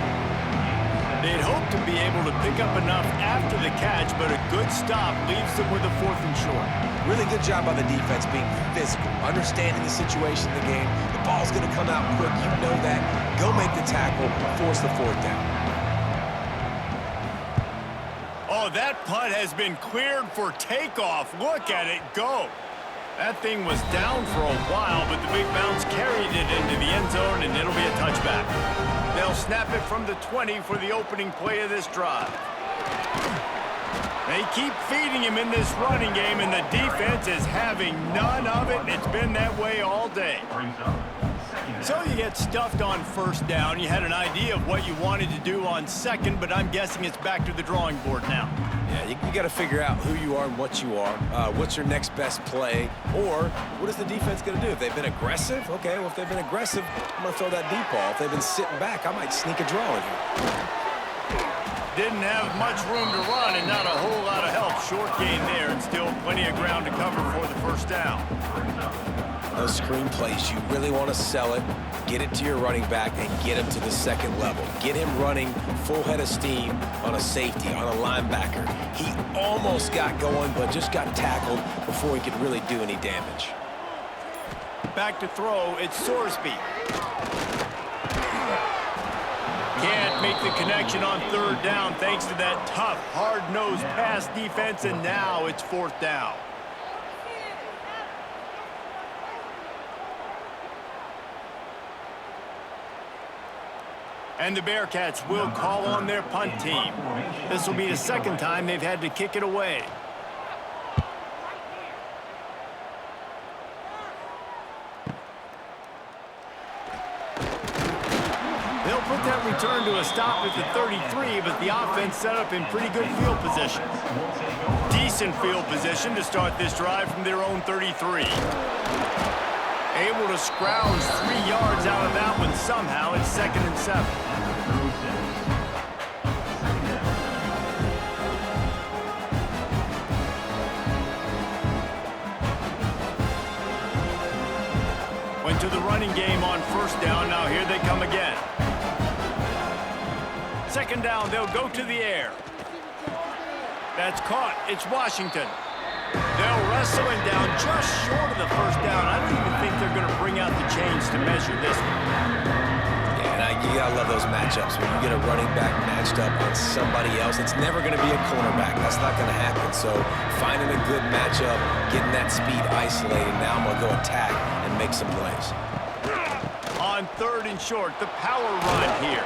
They'd hoped to be able to pick up enough after the catch, but a good stop leaves them with a 4th and short. Really good job by the defense being physical, understanding the situation in the game. The ball's going to come out quick. You know that. Go make the tackle, force the 4th down. Oh, that punt has been cleared for takeoff. Look at it go. That thing was down for a while, but the big bounce carried it into the end zone, and it'll be a touchback. They'll snap it from the 20 for the opening play of this drive. They keep feeding him in this running game, and the defense is having none of it. It's been that way all day. So you get stuffed on first down. You had an idea of what you wanted to do on 2nd, but I'm guessing it's back to the drawing board now. Yeah, you got to figure out who you are and what you are. What's your next best play? Or what is the defense going to do? If they've been aggressive, okay, well, if they've been aggressive, I'm going to throw that deep ball. If they've been sitting back, I might sneak a draw in here. Didn't have much room to run and not a whole lot of help. Short gain there and still plenty of ground to cover for the first down. Those screen plays, you really want to sell it, get it to your running back, and get him to the 2nd level. Get him running full head of steam on a safety, on a linebacker. He almost got going, but just got tackled before he could really do any damage. Back to throw, it's Sorsby. Can't make the connection on 3rd down thanks to that tough, hard-nosed pass defense, and now it's 4th down. And the Bearcats will call on their punt team. This will be the 2nd time they've had to kick it away. They'll put that return to a stop at the 33, but the offense set up in pretty good field position. Decent field position to start this drive from their own 33. Able to scrounge 3 yards out of that one somehow. It's 2nd and 7. Went to the running game on first down. Now here they come again. 2nd down, they'll go to the air. That's caught. It's Washington. They'll wrestle him down just short of the first down. I don't even think they're going to bring out the chains to measure this one. Yeah, and you got to love those matchups. When you get a running back matched up on somebody else, it's never going to be a cornerback. That's not going to happen. So finding a good matchup, getting that speed isolated. Now I'm going to go attack and make some plays. On 3rd and short, the power run here.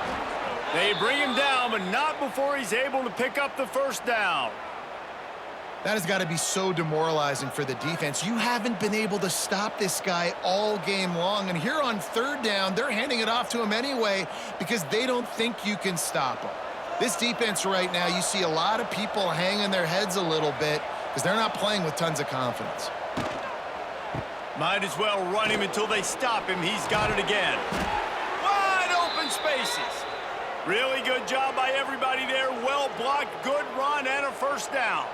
They bring him down, but not before he's able to pick up the first down. That has got to be so demoralizing for the defense. You haven't been able to stop this guy all game long, and here on third down, they're handing it off to him anyway because they don't think you can stop him. This defense right now, you see a lot of people hanging their heads a little bit because they're not playing with tons of confidence. Might as well run him until they stop him. He's got it again. Wide open spaces. Really good job by everybody there. Well blocked, good run, and a first down.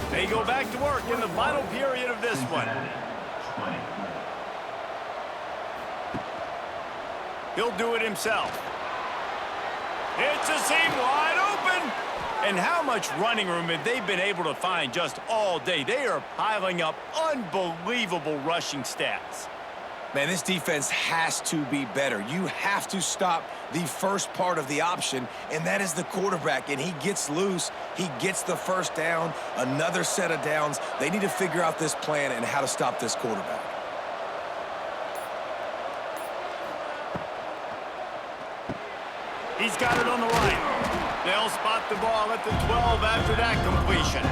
They go back to work in the final period of this one. He'll do it himself. It's a seam wide open. And how much running room have they been able to find just all day? They are piling up unbelievable rushing stats. Man, this defense has to be better. You have to stop the first part of the option, and that is the quarterback. And he gets loose. He gets the first down, another set of downs. They need to figure out this plan and how to stop this quarterback. He's got it on the right. They'll spot the ball at the 12 after that completion.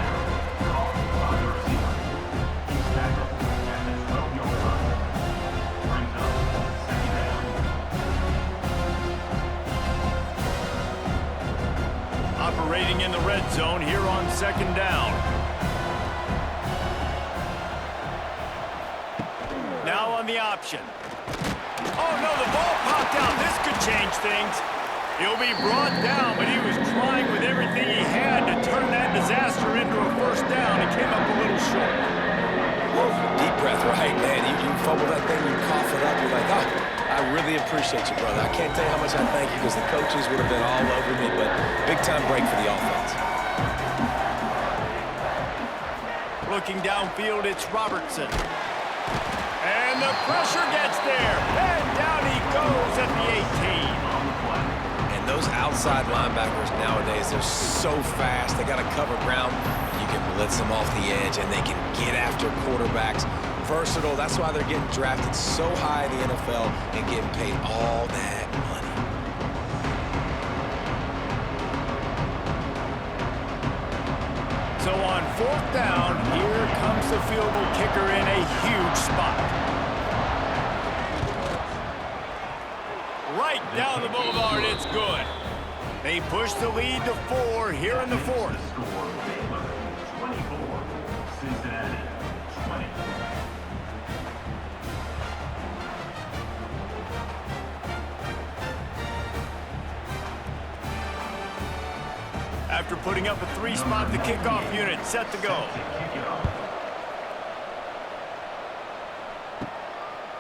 Operating in the red zone here on second down. Now on the option. Oh, no, the ball popped out. This could change things. He'll be brought down, but he was trying with everything he had to turn that disaster into a first down. He came up a little short. Woo. Deep breath, right, man. You fumble that thing, you cough it up, you're like, oh, I really appreciate you, brother. I can't tell you how much I thank you because the coaches would have been all over me, but big-time break for the offense. Looking downfield, it's Robertson. And the pressure gets there. And down he goes at the 18. And those outside linebackers nowadays, they're so fast. They got to cover ground. You can blitz them off the edge, and they can get after quarterbacks. Versatile. That's why they're getting drafted so high in the NFL and getting paid all that money. So on fourth down, here comes the field goal kicker in a huge spot. Right down the boulevard, it's good. They push the lead to 4 here in the fourth. Baylor, 24, Cincinnati, 20. After putting up a 3-spot, the kickoff unit set to go.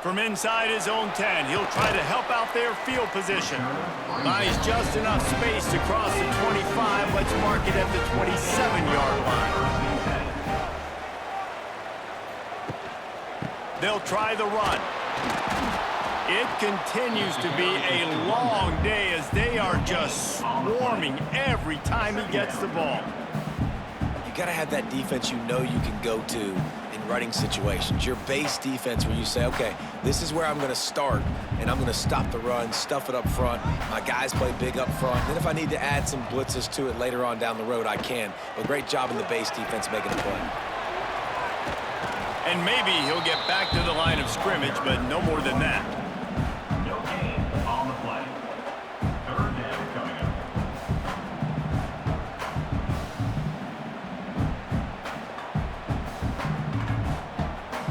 From inside his own 10, he'll try to help out their field position. Buys just enough space to cross the 25. Let's mark it at the 27-yard line. They'll try the run. It continues to be a long day as they are just swarming every time he gets the ball. You got to have that defense you know you can go to in running situations. Your base defense where you say, okay, this is where I'm going to start, and I'm going to stop the run, stuff it up front. My guys play big up front. Then if I need to add some blitzes to it later on down the road, I can. But great job in the base defense making a play. And maybe he'll get back to the line of scrimmage, but no more than that. No gain on the play. Third down coming up.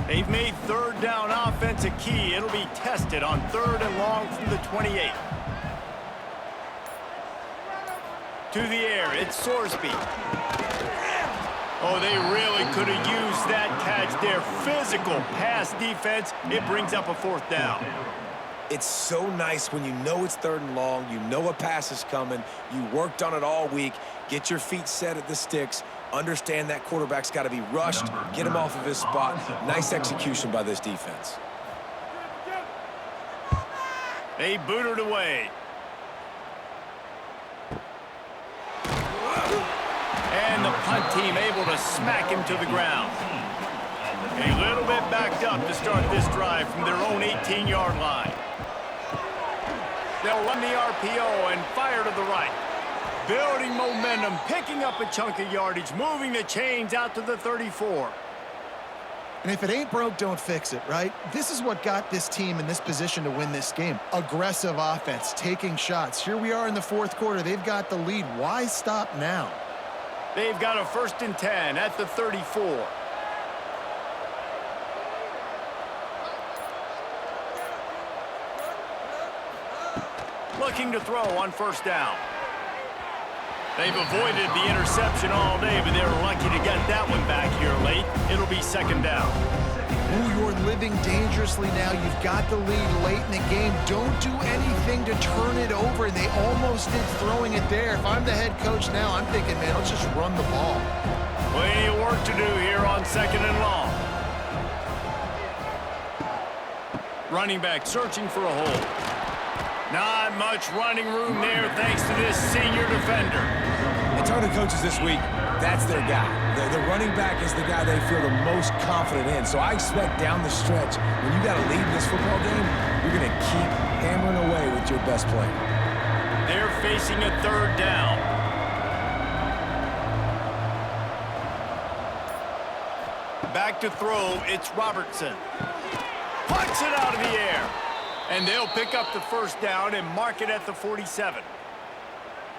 They've made third down offense a key. It'll be tested on 3rd and long from the 28. To the air, it's Sorsby. Oh, they really could have used that catch there. Physical pass defense. It brings up a 4th down. It's so nice when you know it's 3rd and long, you know a pass is coming, you worked on it all week, get your feet set at the sticks, understand that quarterback's got to be rushed, get him off of his spot. Nice execution by this defense. They boot it away. And the punt team able to smack him to the ground. A little bit backed up to start this drive from their own 18-yard line. They'll run the RPO and fire to the right. Building momentum, picking up a chunk of yardage, moving the chains out to the 34. And if it ain't broke, don't fix it, right? This is what got this team in this position to win this game. Aggressive offense, taking shots. Here we are in the fourth quarter. They've got the lead. Why stop now? They've got a 1st and 10 at the 34. Looking to throw on 1st down. They've avoided the interception all day, but they're lucky to get that one back here late. It'll be 2nd down. Ooh, you're living dangerously now. You've got the lead late in the game. Don't do anything to turn it over. They almost did throwing it there. If I'm the head coach now, I'm thinking, man, let's just run the ball. Plenty of work to do here on 2nd and long. Running back searching for a hole. Not much running room there thanks to this senior defender. And turn to coaches this week, that's their guy. The running back is the guy they feel the most confident in. So I expect down the stretch, when you got to lead this football game, you're going to keep hammering away with your best player. They're facing a 3rd down. Back to throw, it's Robertson. Punts it out of the air. And they'll pick up the 1st down and mark it at the 47.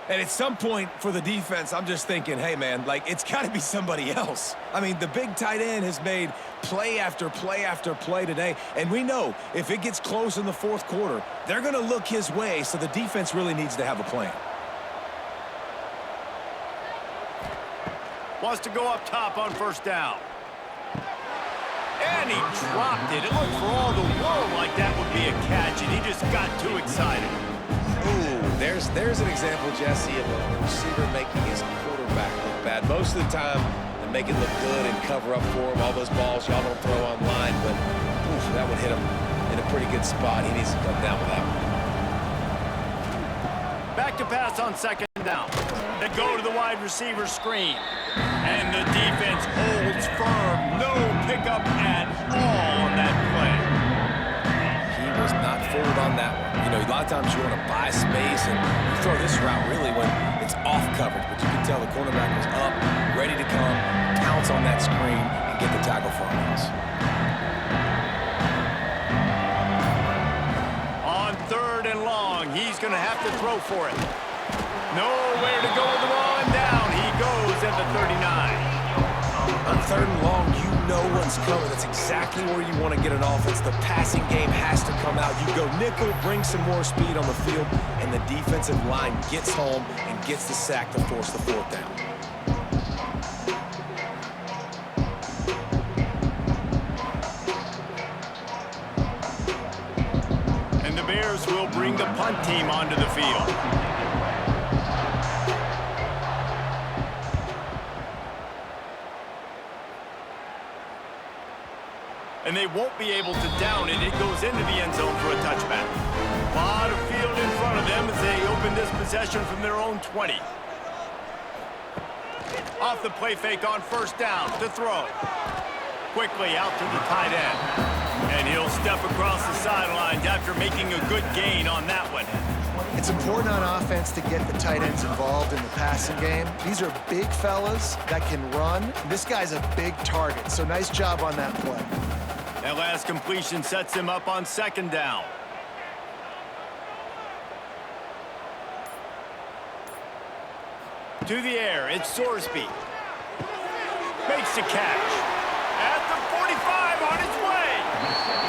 And at some point for the defense, I'm just thinking, hey, man, like, it's got to be somebody else. I mean, the big tight end has made play after play after play today. And we know if it gets close in the 4th quarter, they're going to look his way, so the defense really needs to have a plan. Wants to go up top on 1st down. And he dropped it. It looked for all the world like that would be a catch, and he just got too excited. Ooh, there's an example, Jesse, of a receiver making his quarterback look bad. Most of the time, they make it look good and cover up for him. All those balls y'all don't throw online, but oof, that would hit him in a pretty good spot. He needs to come down with that one. Back to pass on 2nd down. They go to the wide receiver screen. And the defense holds firm. No pickup at all on that play. He was not fooled on that one. You know, a lot of times you want to buy space, and you throw this route really when it's off coverage. But you can tell the cornerback was up, ready to come, pounce on that screen, and get the tackle for him. On 3rd and long, he's going to have to throw for it. Nowhere to go with the ball, and down he goes at the 39. On 3rd and long, you know what's coming. That's exactly where you want to get an offense. The passing game has to come out. You go nickel, bring some more speed on the field, and the defensive line gets home and gets the sack to force the 4th down. And the Bears will bring the punt team onto the field. And they won't be able to down it. It goes into the end zone for a touchback. A lot of field in front of them as they open this possession from their own 20. Off the play fake on 1st down to throw. Quickly out to the tight end. And he'll step across the sidelines after making a good gain on that one. It's important on offense to get the tight ends involved in the passing game. These are big fellas that can run. This guy's a big target, so nice job on that play. That last completion sets him up on 2nd down. To the air, it's Sorsby. Makes the catch. At the 45 on his way.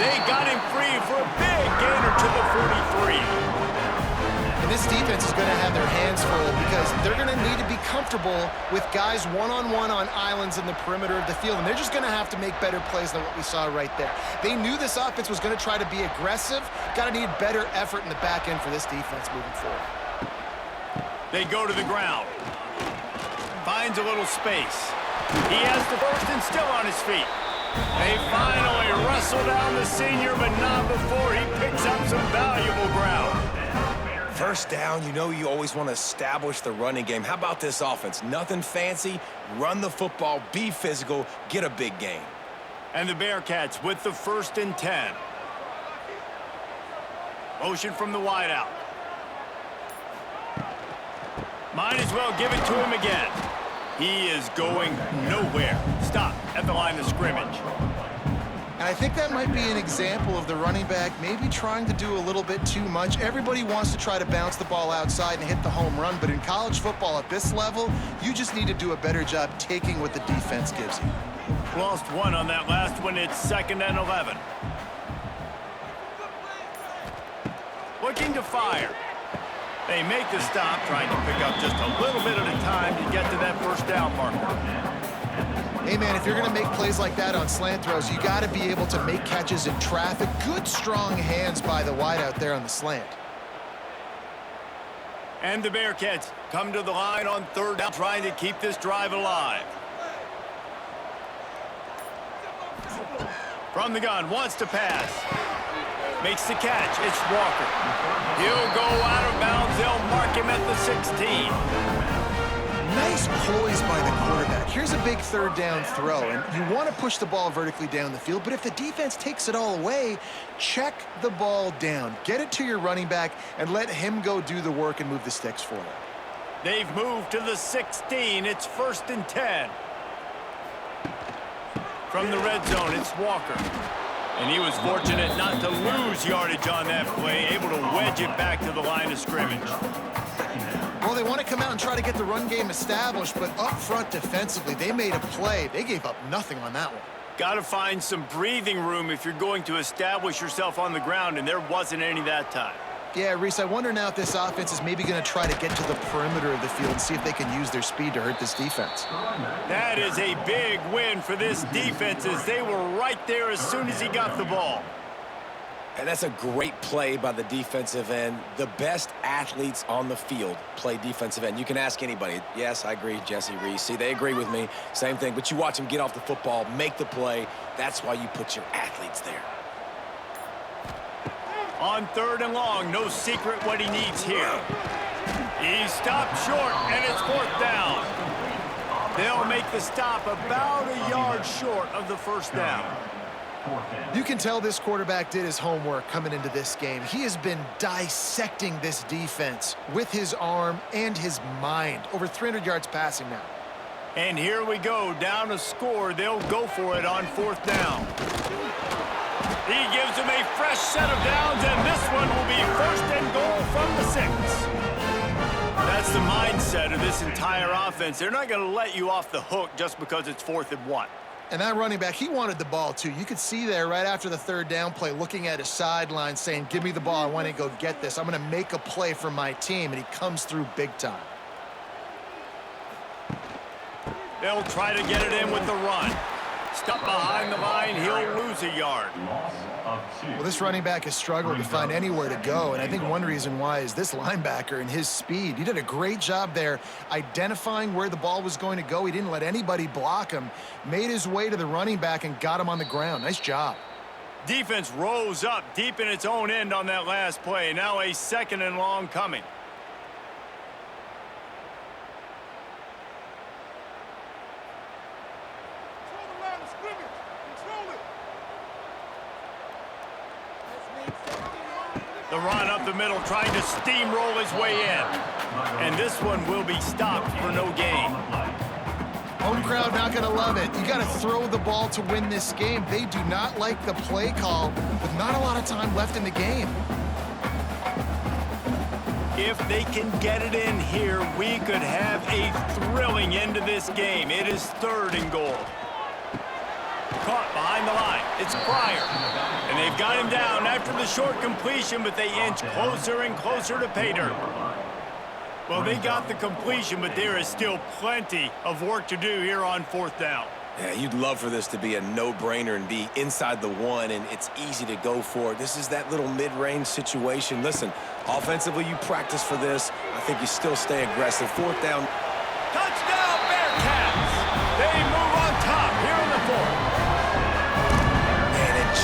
They got him free for a big gainer to the 43. And this defense is going to have their hands full because they're going to need to be comfortable with guys one-on-one on islands in the perimeter of the field, and they're just going to have to make better plays than what we saw right there. They knew this offense was going to try to be aggressive. Got to need better effort in the back end for this defense moving forward. They go to the ground. Finds a little space. He has the 1st and still on his feet. They finally wrestle down the senior, but not before he picks up some valuable ground. 1st down, you know you always want to establish the running game. How about this offense? Nothing fancy. Run the football, be physical, get a big gain. And the Bearcats with the 1st and 10. Motion from the wideout. Might as well give it to him again. He is going nowhere. Stop at the line of scrimmage. And I think that might be an example of the running back maybe trying to do a little bit too much. Everybody wants to try to bounce the ball outside and hit the home run, but in college football at this level, you just need to do a better job taking what the defense gives you. Lost one on that last one. It's 2nd and 11. Looking to fire. They make the stop, trying to pick up just a little bit at a time to get to that 1st down marker. Hey, man, if you're going to make plays like that on slant throws, you got to be able to make catches in traffic. Good, strong hands by the wideout there on the slant. And the Bearcats come to the line on 3rd down, trying to keep this drive alive. From the gun, wants to pass. Makes the catch. It's Walker. He'll go out of bounds. They'll mark him at the 16. Nice poise by the quarterback. Here's a big 3rd down throw, and you want to push the ball vertically down the field, but if the defense takes it all away, check the ball down. Get it to your running back and let him go do the work and move the sticks for you. They've moved to the 16. It's 1st and 10. From the red zone, it's Walker. And he was fortunate not to lose yardage on that play, able to wedge it back to the line of scrimmage. Well, they want to come out and try to get the run game established, but up front defensively, they made a play. They gave up nothing on that one. Got to find some breathing room if you're going to establish yourself on the ground, and there wasn't any that time. Yeah, Reese, I wonder now if this offense is maybe going to try to get to the perimeter of the field and see if they can use their speed to hurt this defense. That is a big win for this defense, as they were right there as soon as he got the ball. And that's a great play by the defensive end. The best athletes on the field play defensive end. You can ask anybody. Yes, I agree, Jesse, Reese. See, they agree with me. Same thing. But you watch them get off the football, make the play. That's why you put your athletes there. On 3rd and long, no secret what he needs here. He stopped short, and it's 4th down. They'll make the stop about a yard short of the 1st down. You can tell this quarterback did his homework coming into this game. He has been dissecting this defense with his arm and his mind. Over 300 yards passing now. And here we go, down a score. They'll go for it on 4th down. He gives him a fresh set of downs, and this one will be 1st and goal from the 6. That's the mindset of this entire offense. They're not going to let you off the hook just because it's 4th and 1. And that running back, he wanted the ball, too. You could see there right after the 3rd down play, looking at his sideline, saying, give me the ball. I want to go get this. I'm going to make a play for my team, and he comes through big time. They'll try to get it in with the run. Stuck behind the line, he'll lose a yard. Well, this running back has struggled to find anywhere to go, and I think one reason why is this linebacker and his speed. He did a great job there identifying where the ball was going to go. He didn't let anybody block him, made his way to the running back and got him on the ground. Nice job. Defense rose up deep in its own end on that last play. Now a 2nd and long coming. The run up the middle, trying to steamroll his way in. And this one will be stopped for no gain. Home crowd not going to love it. You got to throw the ball to win this game. They do not like the play call with not a lot of time left in the game. If they can get it in here, we could have a thrilling end to this game. It is 3rd and goal. Caught behind the line. It's Pryor. And they've got him down after the short completion, but they inch closer and closer to pay dirt. Well, they got the completion, but there is still plenty of work to do here on 4th down. Yeah, you'd love for this to be a no-brainer and be inside the 1, and it's easy to go for it. This is that little mid-range situation. Listen, offensively, you practice for this. I think you still stay aggressive. 4th down. Touchdown, Bearcats! They move on top here in the 4th.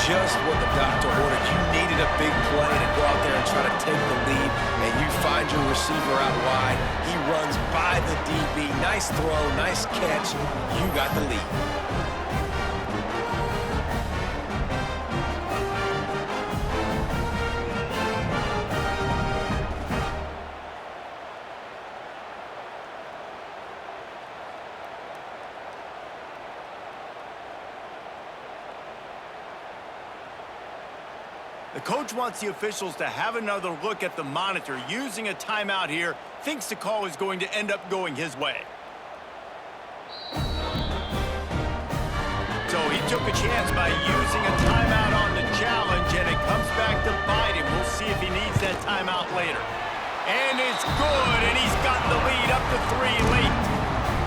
Just what the doctor ordered. You needed a big play to go out there and try to take the lead, and you find your receiver out wide. He runs by the DB. Nice throw, nice catch. You got the lead. The coach wants the officials to have another look at the monitor. Using a timeout here, thinks the call is going to end up going his way. So he took a chance by using a timeout on the challenge, and it comes back to bite him. We'll see if he needs that timeout later. And it's good, and he's got the lead up to 3 late.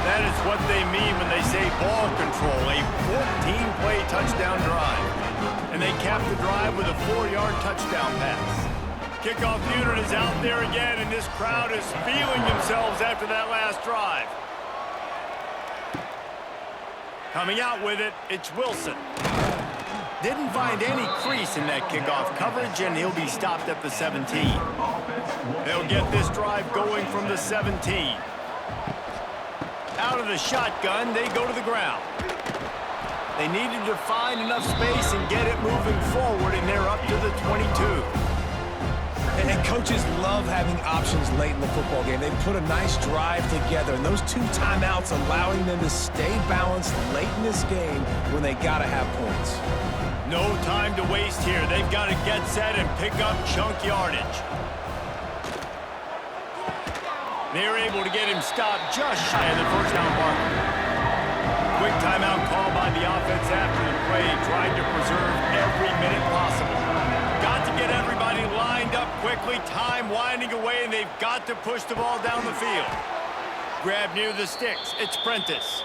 That is what they mean when they say ball control, a 14-play touchdown drive. And they cap the drive with a 4-yard touchdown pass. Kickoff unit is out there again, and this crowd is feeling themselves after that last drive. Coming out with it, it's Wilson. Didn't find any crease in that kickoff coverage, and he'll be stopped at the 17. They'll get this drive going from the 17. Out of the shotgun, they go to the ground. They needed to find enough space and get it moving forward, and they're up to the 22. And coaches love having options late in the football game. They put a nice drive together, and those 2 timeouts allowing them to stay balanced late in this game when they got to have points. No time to waste here. They've got to get set and pick up chunk yardage. They're able to get him stopped just shy of the first down marker. Quick timeout call by the offense after the play, trying to preserve every minute possible. Got to get everybody lined up quickly, time winding away, and they've got to push the ball down the field. Grab near the sticks, it's Prentice.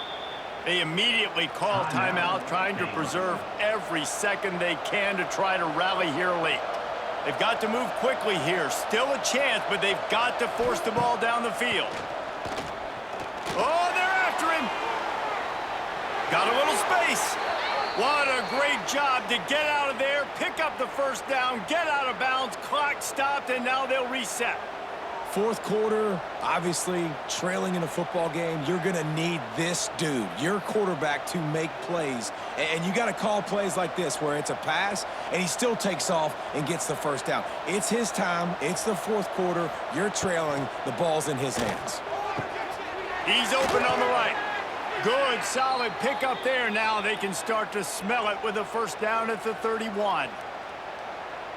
They immediately call timeout, trying to preserve every second they can to try to rally here late. They've got to move quickly here. Still a chance, but they've got to force the ball down the field. Oh, they're after him. Got a little space. What a great job to get out of there, pick up the first down, get out of bounds, clock stopped, and now they'll reset. Fourth quarter, obviously, trailing in a football game, you're going to need this dude, your quarterback, to make plays. And you got to call plays like this where it's a pass, and he still takes off and gets the first down. It's his time. It's the fourth quarter. You're trailing. The ball's in his hands. He's open on the right. Good, solid pickup there. Now they can start to smell it with a first down at the 31.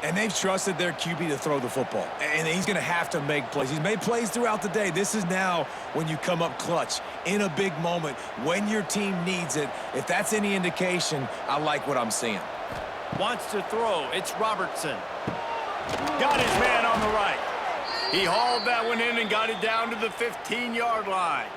And they've trusted their QB to throw the football. And he's going to have to make plays. He's made plays throughout the day. This is now when you come up clutch in a big moment when your team needs it. If that's any indication, I like what I'm seeing. Wants to throw. It's Robertson. Got his man on the right. He hauled that one in and got it down to the 15-yard line.